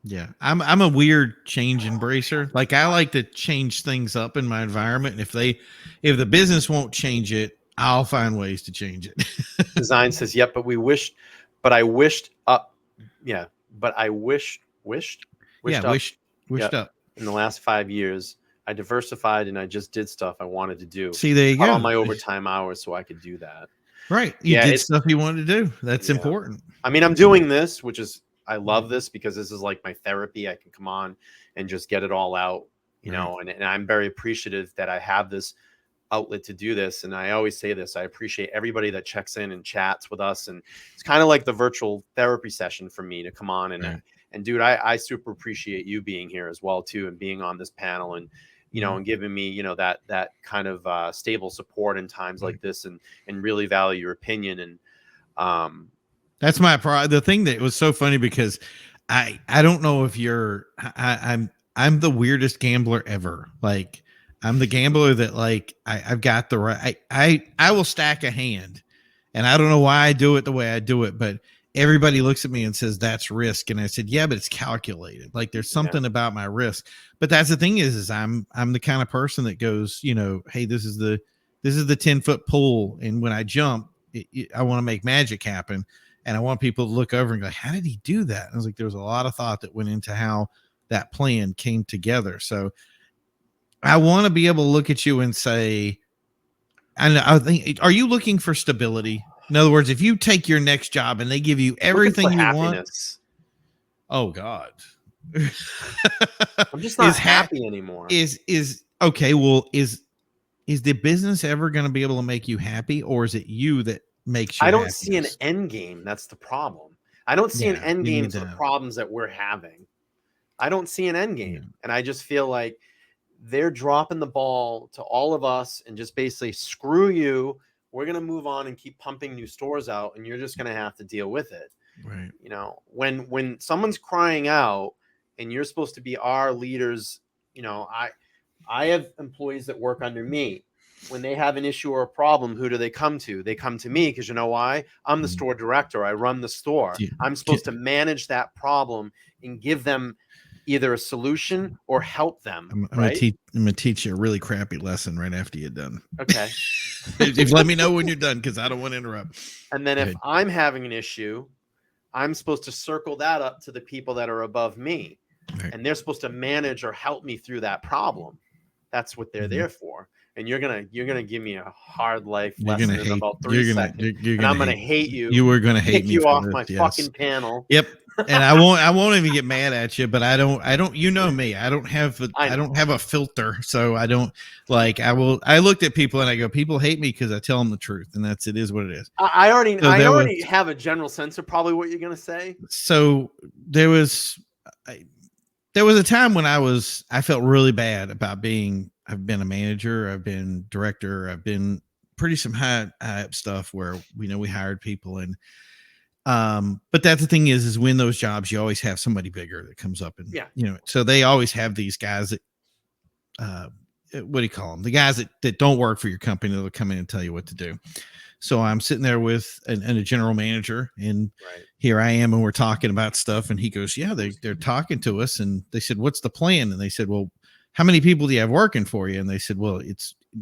Yeah, I'm a weird change embracer. Like, I like to change things up in my environment, and if the business won't change it, I'll find ways to change it. Design says, "Yep, but I wished up. In the last 5 years, I diversified and I just did stuff I wanted to do. See, there you go. On my overtime hours, so I could do that. Right, you did stuff you wanted to do. That's important. I mean, I'm doing this, which is." I love this because this is like my therapy. I can come on and just get it all out, you know, and I'm very appreciative that I have this outlet to do this. And I always say this, I appreciate everybody that checks in and chats with us. And it's kind of like the virtual therapy session for me to come on and dude, I super appreciate you being here as well too, and being on this panel and, and giving me, that kind of stable support in times like this and really value your opinion. And, that's my the thing that was so funny because I don't know if I'm the weirdest gambler ever. Like, I'm the gambler that, like, I've got the right. I will stack a hand, and I don't know why I do it the way I do it, but everybody looks at me and says that's risk, and I said, yeah, but it's calculated. Like, there's something about my risk. But that's the thing is I'm the kind of person that goes, hey, this is the 10-foot pool, and when I jump, I want to make magic happen. And I want people to look over and go, how did he do that? And I was like, there was a lot of thought that went into how that plan came together. So I want to be able to look at you and say, I think, are you looking for stability? In other words, if you take your next job and they give you everything you want. Oh God. I'm just not happy anymore. Okay. Well, is the business ever going to be able to make you happy, or is it you that makes you I don't see an happiness. end game. That's the problem. I don't see an Yeah, end you game need to the that. problems that we're having. I don't see an end Yeah. game. And I just feel like they're dropping the ball to all of us and just basically screw you. We're going to move on and keep pumping new stores out, and you're just going to have to deal with it. Right. You know, when someone's crying out and you're supposed to be our leaders, you know, I have employees that work under me. When they have an issue or a problem, who do they come to? They come to me because you know why? I'm the store director. I run the store. I'm supposed to manage that problem and give them either a solution or help them. I'm Right? gonna teach you a really crappy lesson right after you're done. Okay. If let me know when you're done, because I don't want to interrupt. And then if I'm having an issue, I'm supposed to circle that up to the people that are above me. Right. And they're supposed to manage or help me through that problem. That's what they're there for. And you're gonna give me a hard life lesson in about 3 seconds, and I'm gonna hate you. You were gonna hate kick me you for off this, my yes. fucking panel. Yep. And I won't even get mad at you, but I don't, you know me, I don't have a filter. So I don't I looked at people and I go, people hate me because I tell them the truth, and it is what it is. I already have a general sense of probably what you're going to say. So there was a time when I felt really bad about I've been a manager, I've been director, I've been pretty some high up stuff where we hired people, and but that's the thing is when those jobs, you always have somebody bigger that comes up, and so they always have these guys that what do you call them, the guys that don't work for your company, that'll come in and tell you what to do. So I'm sitting there with a general manager, and here I am, and we're talking about stuff, and he goes, yeah, they're talking to us, and they said, what's the plan? And they said, well, how many people do you have working for you? And they said, well,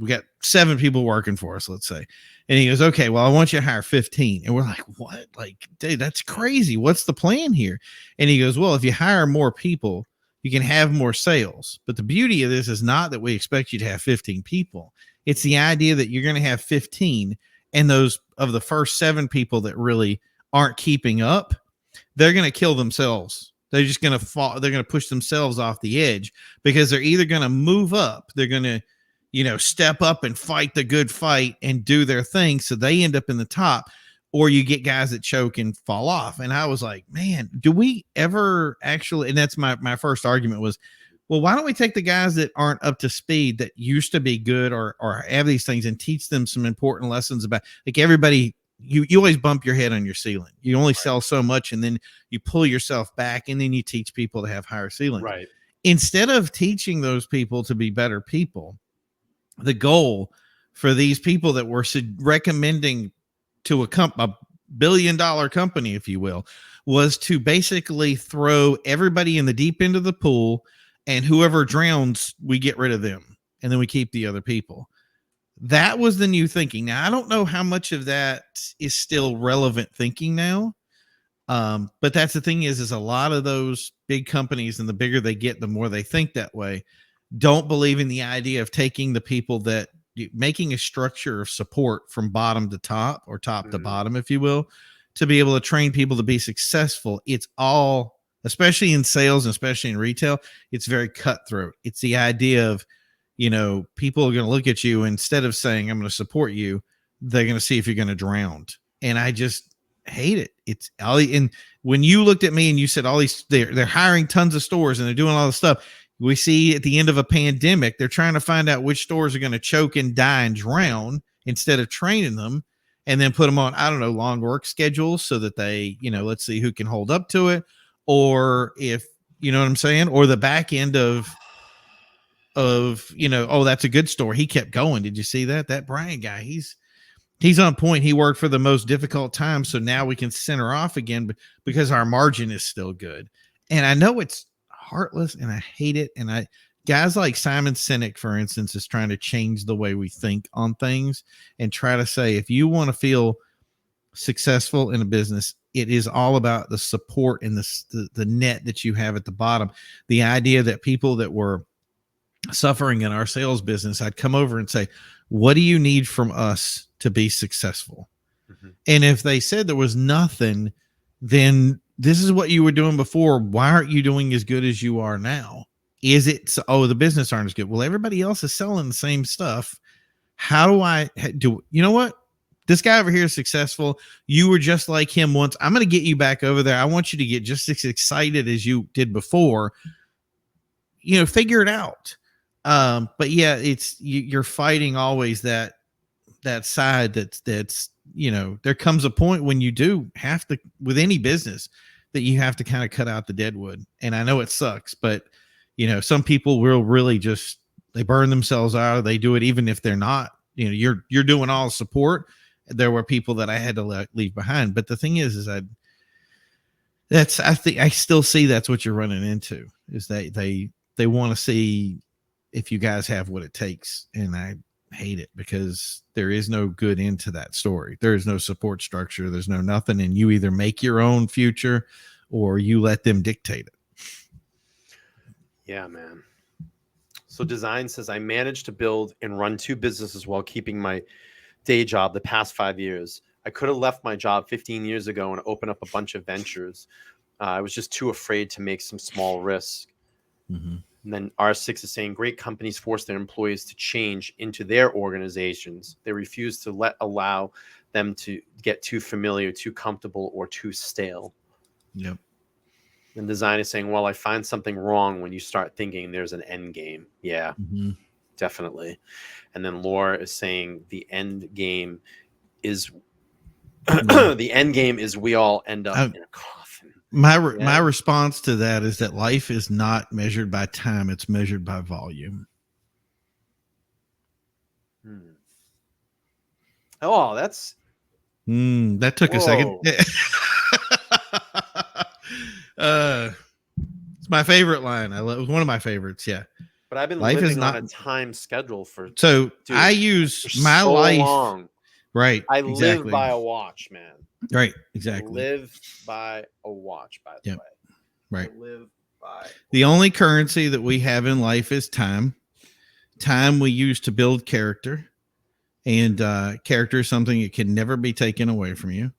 we got 7 people working for us, let's say. And he goes, okay, well, I want you to hire 15. And we're like, what? Like, dude, that's crazy. What's the plan here? And he goes, well, if you hire more people, you can have more sales. But the beauty of this is not that we expect you to have 15 people. It's the idea that you're going to have 15, and those of the first 7 people that really aren't keeping up, they're going to kill themselves. They're just going to fall. They're going to push themselves off the edge, because they're either going to move up, they're going to, step up and fight the good fight and do their thing, so they end up in the top, or you get guys that choke and fall off. And I was like, man, do we ever actually, and that's my first argument was, well, why don't we take the guys that aren't up to speed, that used to be good or have these things, and teach them some important lessons about, like, everybody, you always bump your head on your ceiling. You only sell so much, and then you pull yourself back, and then you teach people to have higher ceilings. Right. Instead of teaching those people to be better people, the goal for these people that were recommending to a billion-dollar company, if you will, was to basically throw everybody in the deep end of the pool, and whoever drowns, we get rid of them, and then we keep the other people. That was the new thinking. Now, I don't know how much of that is still relevant thinking now. But that's the thing is a lot of those big companies, and the bigger they get, the more they think that way, don't believe in the idea of taking the people that making a structure of support from bottom to top, or top to bottom, if you will, to be able to train people to be successful. It's all, especially in sales and especially in retail, it's very cutthroat. It's the idea of, people are going to look at you, instead of saying, I'm going to support you, they're going to see if you're going to drown. And I just hate it. It's all, and when you looked at me and you said all these, they're hiring tons of stores and they're doing all this stuff. We see at the end of a pandemic, they're trying to find out which stores are going to choke and die and drown, instead of training them and then put them on, I don't know, long work schedules, so that they, let's see who can hold up to it. Or if, you know what I'm saying? Or the back end of, oh, that's a good store, he kept going. Did you see that Brian guy? He's on point. He worked for the most difficult time, so now we can center off again because our margin is still good. And I know it's heartless, and I hate it. And guys like Simon Sinek, for instance, is trying to change the way we think on things, and try to say, if you want to feel successful in a business, it is all about the support and the net that you have at the bottom. The idea that people that were suffering in our sales business, I'd come over and say, what do you need from us to be successful? Mm-hmm. And if they said there was nothing, then this is what you were doing before. Why aren't you doing as good as you are now? Is it, the business aren't as good? Well, everybody else is selling the same stuff. How do I do? You know what? this guy over here is successful. You were just like him once. I'm going to get you back over there. I want you to get just as excited as you did before. Figure it out. But yeah, you're fighting always that side that's there comes a point when you do have to, with any business, that you have to kind of cut out the deadwood. And I know it sucks, but some people will really just, they burn themselves out. They do it even if they're not, you're doing all support. There were people that I had to leave behind. But the thing is I think I still see that's what you're running into, is they want to see if you guys have what it takes. And I hate it, because there is no good end to that story. There is no support structure. There's no nothing. And you either make your own future or you let them dictate it. Yeah, man. So Design says, I managed to build and run 2 businesses while keeping my day job the past 5 years. I could have left my job 15 years ago and opened up a bunch of ventures. I was just too afraid to make some small risk. Mm-hmm. And then R6 is saying, great companies force their employees to change into their organizations. They refuse to allow them to get too familiar, too comfortable, or too stale. Yep. And Design is saying, well, I find something wrong when you start thinking there's an end game. Yeah, definitely. And then Laura is saying the end game is the end game is we all end up in a coffin. My response to that is that life is not measured by time. It's measured by volume. Oh, that's that took a second. It's my favorite line. It was one of my favorites. Yeah. But I've been living on a time schedule for. So I use my life. Long. Right. I live by a watch, man. Right. Exactly. I live by a watch, by the way. Right. I live by. The only currency that we have in life is time. Time we use to build character, and character is something that can never be taken away from you.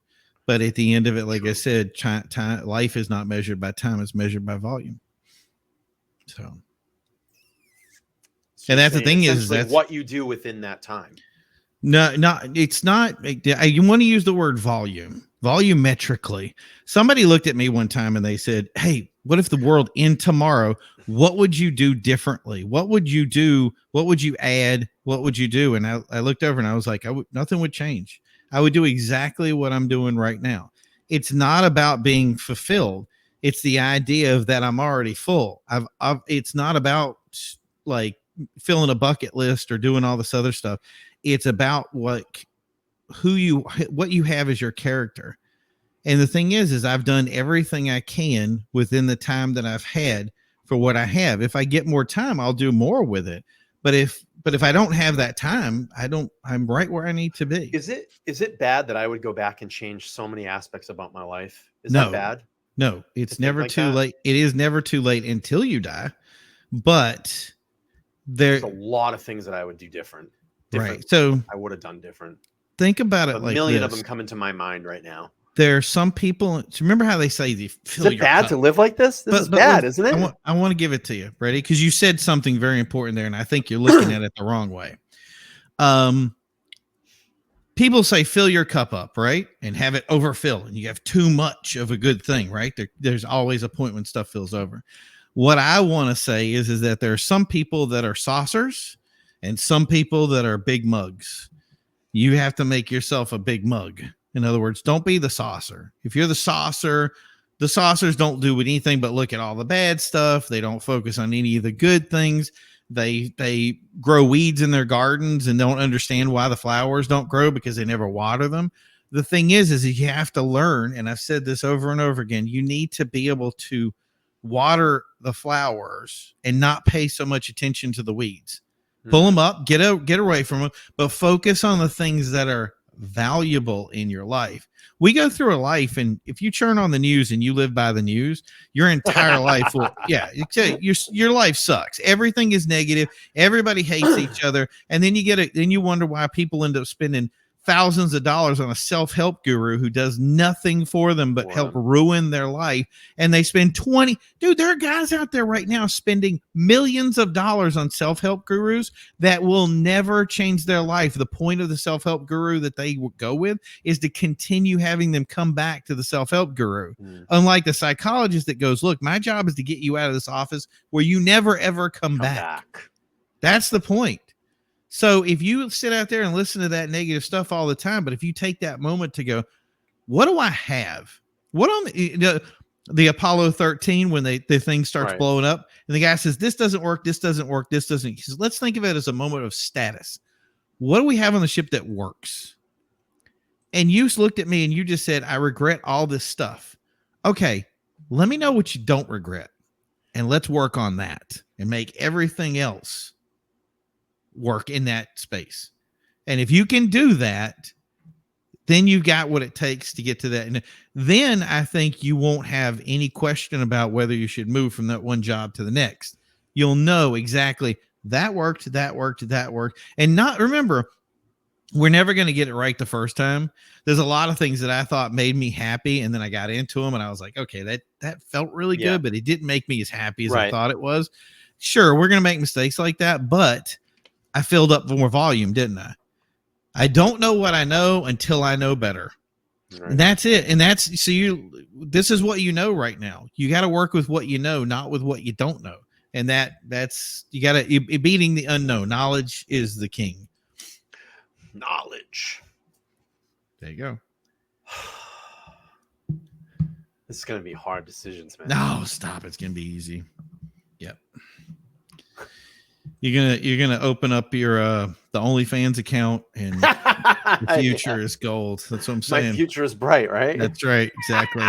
But at the end of it, like I said, time, life is not measured by time; it's measured by volume. So and that's the thing, is that's what you do within that time. No, it's not. You want to use the word volumetrically. Somebody looked at me one time and they said, hey, what if the world ended tomorrow? What would you do differently? What would you do? What would you add? What would you do? And I looked over and I was like, nothing would change. I would do exactly what I'm doing right now. It's not about being fulfilled. It's the idea of that I'm already full. It's not about like filling a bucket list or doing all this other stuff. It's about what you have as your character. And the thing is I've done everything I can within the time that I've had for what I have. If I get more time, I'll do more with it. But if I don't have that time, I'm right where I need to be. Is it bad that I would go back and change so many aspects about my life? Is that bad? No, it's never too late. It is never too late until you die. But there's a lot of things that I would do different. Right. So I would have done different. Think about it like a million of them come into my mind right now. There are some people. Remember how they say is it bad to live like this? This is bad, isn't it? I want to give it to you, Brady, because you said something very important there, and I think you're looking at it the wrong way. People say fill your cup up, right, and have it overfill, and you have too much of a good thing, right? There's always a point when stuff fills over. What I want to say is that there are some people that are saucers and some people that are big mugs. You have to make yourself a big mug. In other words, don't be the saucer. If you're the saucers don't do anything but look at all the bad stuff. They don't focus on any of the good things. They grow weeds in their gardens and don't understand why the flowers don't grow because they never water them. The thing is you have to learn, and I've said this over and over again, you need to be able to water the flowers and not pay so much attention to the weeds. Pull them up, get away from them, but focus on the things that are valuable in your life. We go through a life, and if you turn on the news and you live by the news, your entire life will, your life sucks. Everything is negative. Everybody hates each other. And then you wonder why people end up spending thousands of dollars on a self-help guru who does nothing for them but help ruin their life. And they spend dude, there are guys out there right now spending millions of dollars on self-help gurus that will never change their life. The point of the self-help guru that they will go with is to continue having them come back to the self-help guru. Unlike the psychologist that goes, look, my job is to get you out of this office where you never, ever come back. That's the point. So if you sit out there and listen to that negative stuff all the time, but if you take that moment to go, what do I have? What on the Apollo 13 when the thing starts blowing up and the guy says, this doesn't work, this doesn't work, this doesn't. He says, let's think of it as a moment of status. What do we have on the ship that works? And you looked at me and you just said, I regret all this stuff. Okay, let me know what you don't regret. And let's work on that and make everything else work in that space. And if you can do that, then you've got what it takes to get to that. And then I think you won't have any question about whether you should move from that one job to the next. You'll know exactly that worked, that worked, that worked. And remember, we're never going to get it right the first time. There's a lot of things that I thought made me happy. And then I got into them and I was like, okay, that felt really good, but it didn't make me as happy as I thought it was. Sure, we're going to make mistakes like that, but I filled up more volume, didn't I? I don't know what I know until I know better. Right. And that's it. And this is what you know right now. You got to work with what you know, not with what you don't know. And that's, you got to, beating the unknown. Knowledge is the king. Knowledge. There you go. This is going to be hard decisions, man. No, stop. It's going to be easy. Yep. You're gonna open up your the OnlyFans account and the future is gold. That's what I'm saying. My future is bright, right? That's right, exactly.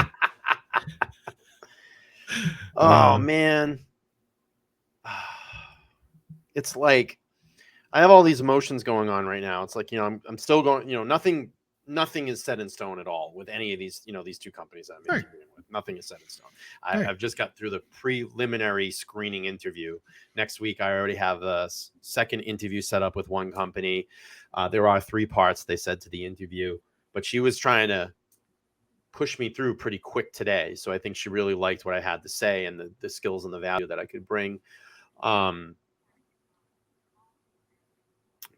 Oh man. It's like I have all these emotions going on right now. It's like, I'm still going, nothing is set in stone at all with any of these, these two companies that I'm interviewing with. Nothing is set in stone. I've just got through the preliminary screening interview. Next week, I already have a second interview set up with one company. There are 3 parts, they said, to the interview, but she was trying to push me through pretty quick today. So I think she really liked what I had to say and the skills and the value that I could bring.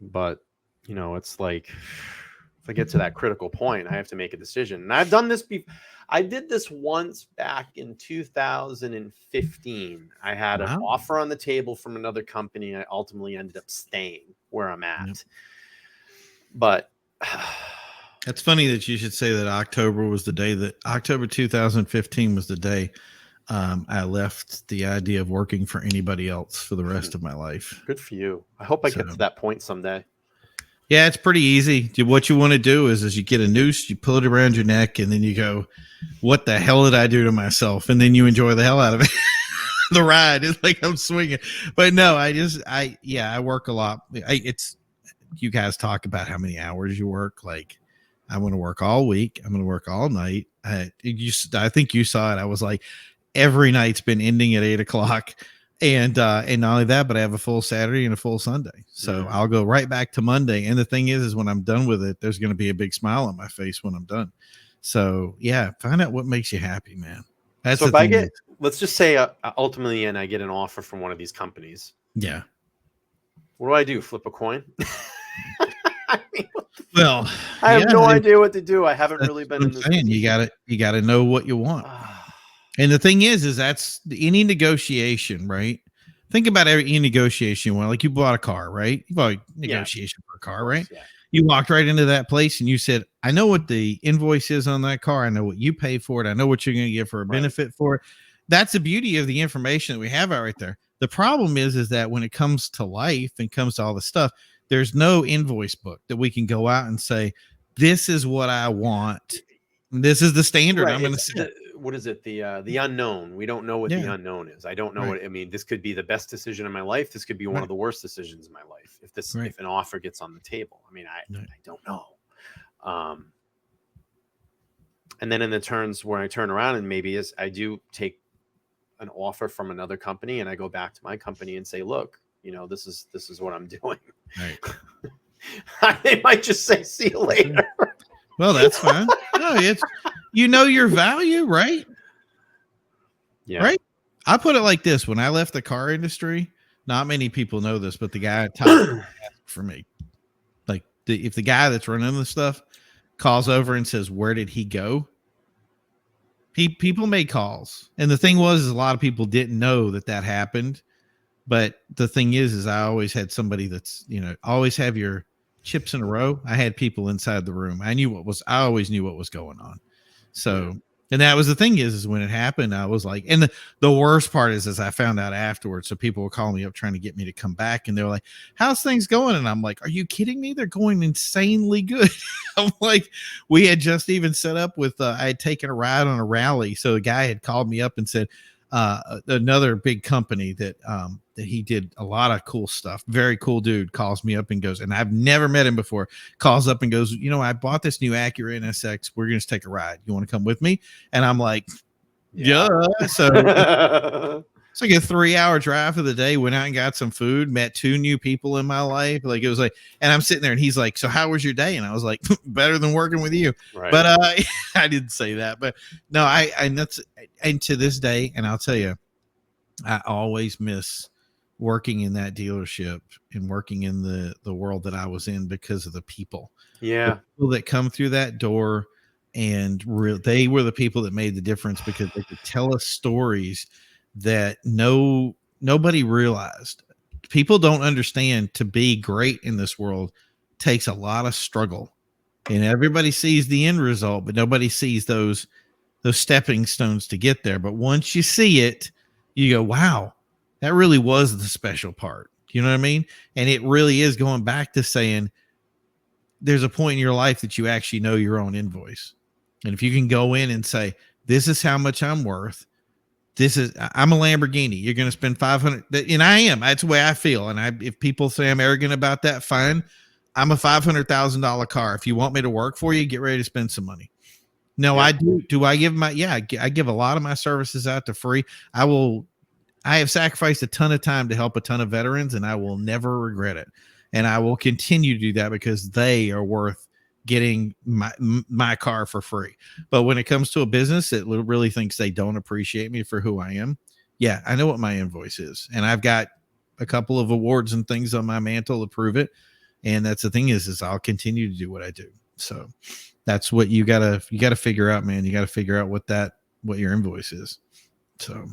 But, it's like, if I get to that critical point, I have to make a decision. And I've done this before. I did this once back in 2015. I had an offer on the table from another company. I ultimately ended up staying where I'm at. Yep. But it's funny that you should say that October 2015 was the day I left the idea of working for anybody else for the rest of my life. Good for you. I hope I get to that point someday. Yeah, it's pretty easy. What you want to do is you get a noose, you pull it around your neck, and then you go, what the hell did I do to myself? And then you enjoy the hell out of it. The ride is like I'm swinging. But no, I work a lot. You guys talk about how many hours you work. Like, I want to work all week. I'm going to work all night. I think you saw it. I was like, every night's been ending at 8:00. And not only that, but I have a full Saturday and a full Sunday. So I'll go right back to Monday. And the thing is when I'm done with it, there's going to be a big smile on my face when I'm done. So yeah, find out what makes you happy, man. That's so if let's just say ultimately, and I get an offer from one of these companies. Yeah. What do? Flip a coin? Well, I have no idea what to do. I haven't really been in this. You got to know what you want. And the thing is that's any negotiation, right? Think about any negotiation you want. Like you bought a car, right? You bought a negotiation for a car, right? Yeah. You walked right into that place and you said, I know what the invoice is on that car. I know what you pay for it. I know what you're going to get for a benefit for it. That's the beauty of the information that we have out right there. The problem is that when it comes to life and comes to all the stuff, there's no invoice book that we can go out and say, this is what I want. This is the standard I'm going to set. What is it? The unknown. We don't know what the unknown is. I don't know what, I mean, this could be the best decision in my life. This could be one of the worst decisions in my life. If an offer gets on the table, I mean, I don't know. And then in the turns where I turn around and maybe I do take an offer from another company and I go back to my company and say, look, this is what I'm doing. Right. They might just say, "See you later." Well, that's fine. No, it's your value, right? Yeah. Right. I put it like this: when I left the car industry, not many people know this, but the guy at top asked for me. Like, if the guy that's running the stuff calls over and says, "Where did he go?" People made calls, and the thing was, is a lot of people didn't know that happened. But the thing is I always had somebody that's, always have your chips in a row. I had people inside the room. I always knew what was going on. So, and that was the thing is when it happened, I was like, and the worst part is I found out afterwards. So people were calling me up trying to get me to come back, and they were like, "How's things going?" And I'm like, "Are you kidding me? They're going insanely good." I'm like, we had just even set up with, I had taken a ride on a rally. So a guy had called me up and said, another big company that he did a lot of cool stuff. Very cool dude calls me up and goes, and I've never met him before, calls up and goes, I bought this new Acura NSX. We're going to take a ride. You want to come with me? And I'm like, yeah. So it's like a 3-hour drive of the day. Went out and got some food, met 2 new people in my life. Like it was like, and I'm sitting there and he's like, "So how was your day?" And I was like, "Better than working with you." Right. But I didn't say that, but no, and to this day, and I'll tell you, I always miss working in that dealership and working in the world that I was in because of the people. Yeah. The people that come through that door, and they were the people that made the difference because they could tell us stories that nobody realized. People don't understand, to be great in this world takes a lot of struggle, and everybody sees the end result, but nobody sees those stepping stones to get there. But once you see it, you go, wow, that really was the special part. You know what I mean? And it really is going back to saying there's a point in your life that you actually know your own invoice. And if you can go in and say, this is how much I'm worth. I'm a Lamborghini. You're going to spend 500. And I am. That's the way I feel. And if people say I'm arrogant about that, fine. I'm a $500,000 car. If you want me to work for you, get ready to spend some money. No, yeah. I do. Do I give I give a lot of my services out to free. I have sacrificed a ton of time to help a ton of veterans, and I will never regret it. And I will continue to do that because they are worth getting my car for free. But when it comes to a business that really thinks they don't appreciate me for who I am, yeah, I know what my invoice is. And I've got a couple of awards and things on my mantle to prove it. And that's the thing is I'll continue to do what I do. So that's what you gotta figure out, man. You gotta figure out what your invoice is. So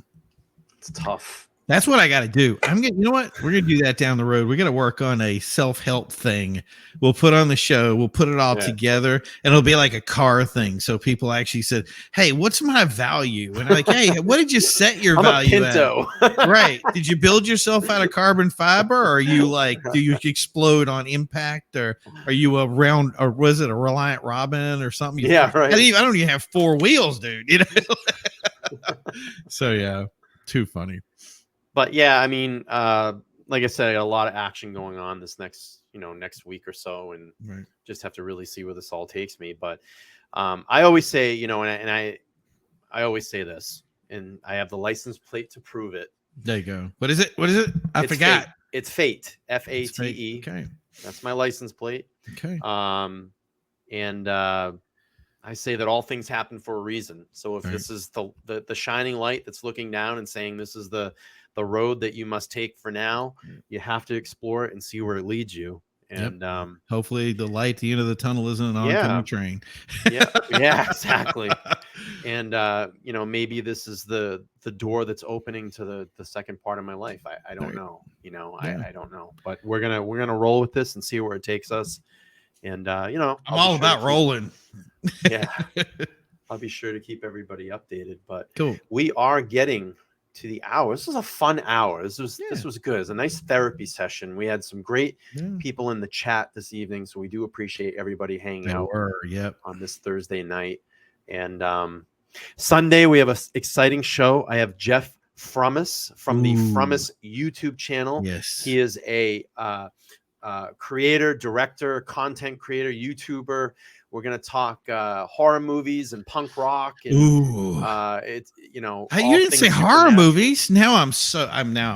it's tough. That's what I got to do. You know what? We're going to do that down the road. We're going to work on a self-help thing. We'll put on the show. We'll put it all together, and it'll be like a car thing. So people actually said, "Hey, what's my value?" And I'm like, "Hey, what did you set your value at?" Right? Did you build yourself out of carbon fiber, or are you do you explode on impact, or are you or was it a Reliant Robin or something? Yeah, right. I don't even have 4 wheels, dude. So yeah, too funny. But yeah, I mean, like I said, I got a lot of action going on this next week or so, and just have to really see where this all takes me. But I always say, I always say this, and I have the license plate to prove it. There you go. What is it? I forgot. Fate. It's Fate. FATE. Okay. That's my license plate. Okay. And I say that all things happen for a reason. So if this is the shining light that's looking down and saying this is the road that you must take for now, you have to explore it and see where it leads you. And hopefully the light at the end of the tunnel isn't an oncoming train. yeah, exactly. And maybe this is the door that's opening to the second part of my life. I don't know. I don't know. But we're gonna roll with this and see where it takes us. And I'm all about rolling. Yeah. I'll be sure to keep everybody updated. But cool. We are getting to the hour. This was a fun hour. This was good. It was a nice therapy session. We had some great people in the chat this evening, so we do appreciate everybody hanging out on this Thursday night. And Sunday we have an exciting show. I have Jeff Frummis from the Frummis YouTube channel. Yes, he is a creator, director, content creator, YouTuber. We're gonna talk horror movies and punk rock. And, it's you didn't say horror movies. Now I'm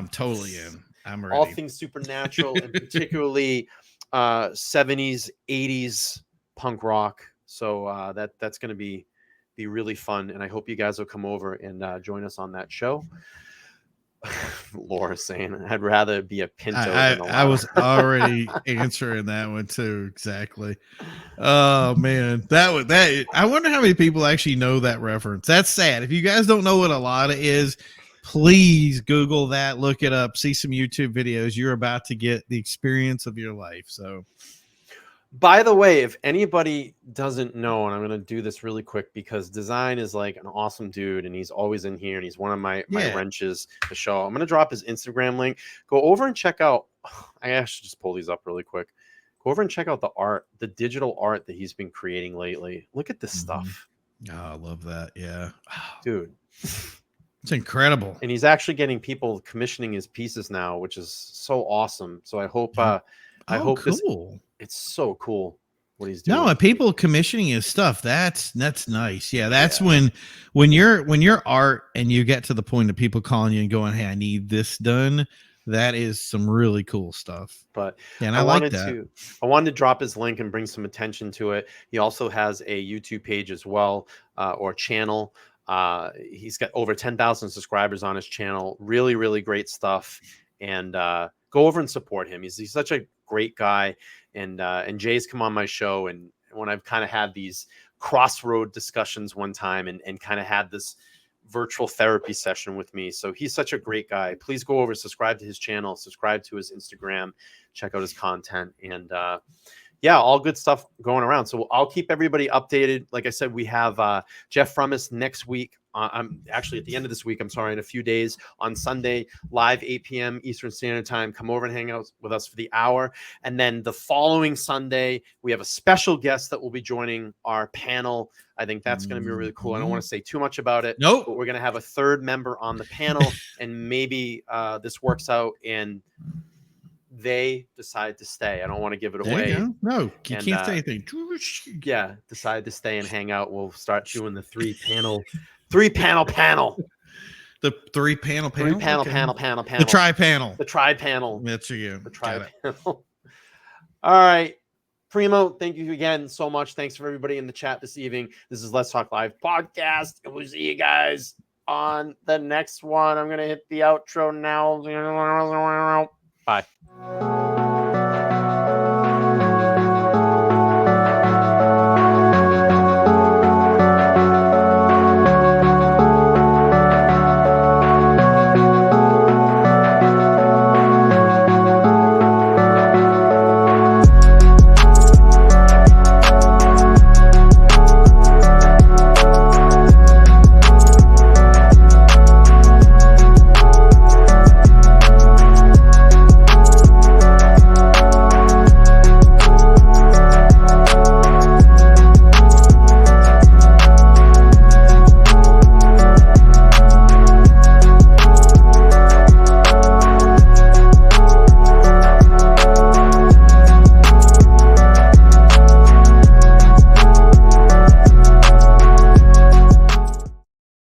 totally in. I'm ready. All things supernatural, and particularly 70s, 80s punk rock. So that's going to be really fun, and I hope you guys will come over and join us on that show. Laura saying, "I'd rather be a Pinto than a I Lada." was already answering that one too. Exactly. Oh man, that I wonder how many people actually know that reference. That's sad. If you guys don't know what a Lada is, please Google that, look it up, see some YouTube videos. You're about to get the experience of your life. So, By the way, if anybody doesn't know, and I'm going to do this really quick because Design is like an awesome dude and he's always in here and he's one of my wrenches to show. I'm going to drop his Instagram link. Go over and check out. I actually just pull these up really quick. Go over and check out the art, the digital art that he's been creating lately. Look at this stuff. Oh, I love that. Yeah. Dude. It's incredible. And he's actually getting people commissioning his pieces now, which is so awesome. So I hope I hope cool. It's so cool what he's doing. No, and people commissioning his stuff. That's nice. Yeah, that's when you're art and you get to the point of people calling you and going, "Hey, I need this done." That is some really cool stuff. But yeah, and I like that. I wanted to drop his link and bring some attention to it. He also has a YouTube page as well, or channel. He's got over 10,000 subscribers on his channel. Really, really great stuff. And go over and support him. He's such a great guy. And Jay's come on my show, and when I've kind of had these crossroad discussions one time and kind of had this virtual therapy session with me. So he's such a great guy. Please go over, subscribe to his channel, subscribe to his Instagram, check out his content, and yeah, all good stuff going around. So I'll keep everybody updated. Like I said, we have Jeff Frummis next week. I'm actually at the end of this week. I'm sorry, in a few days on Sunday, live 8 p.m. Eastern Standard Time. Come over and hang out with us for the hour. And then the following Sunday, we have a special guest that will be joining our panel. I think that's going to be really cool. I don't want to say too much about it. Nope. But we're going to have a third member on the panel, and maybe this works out and they decide to stay. I don't want to give it away. No, you can't say anything. Yeah, decide to stay and hang out. We'll start doing the three panel. The three-panel panel. Panel. The tri-panel. The tri-panel. That's you. The tri-panel. All right. Primo, thank you again so much. Thanks for everybody in the chat this evening. This is Let's Talk Live podcast, and we'll see you guys on the next one. I'm going to hit the outro now. Bye.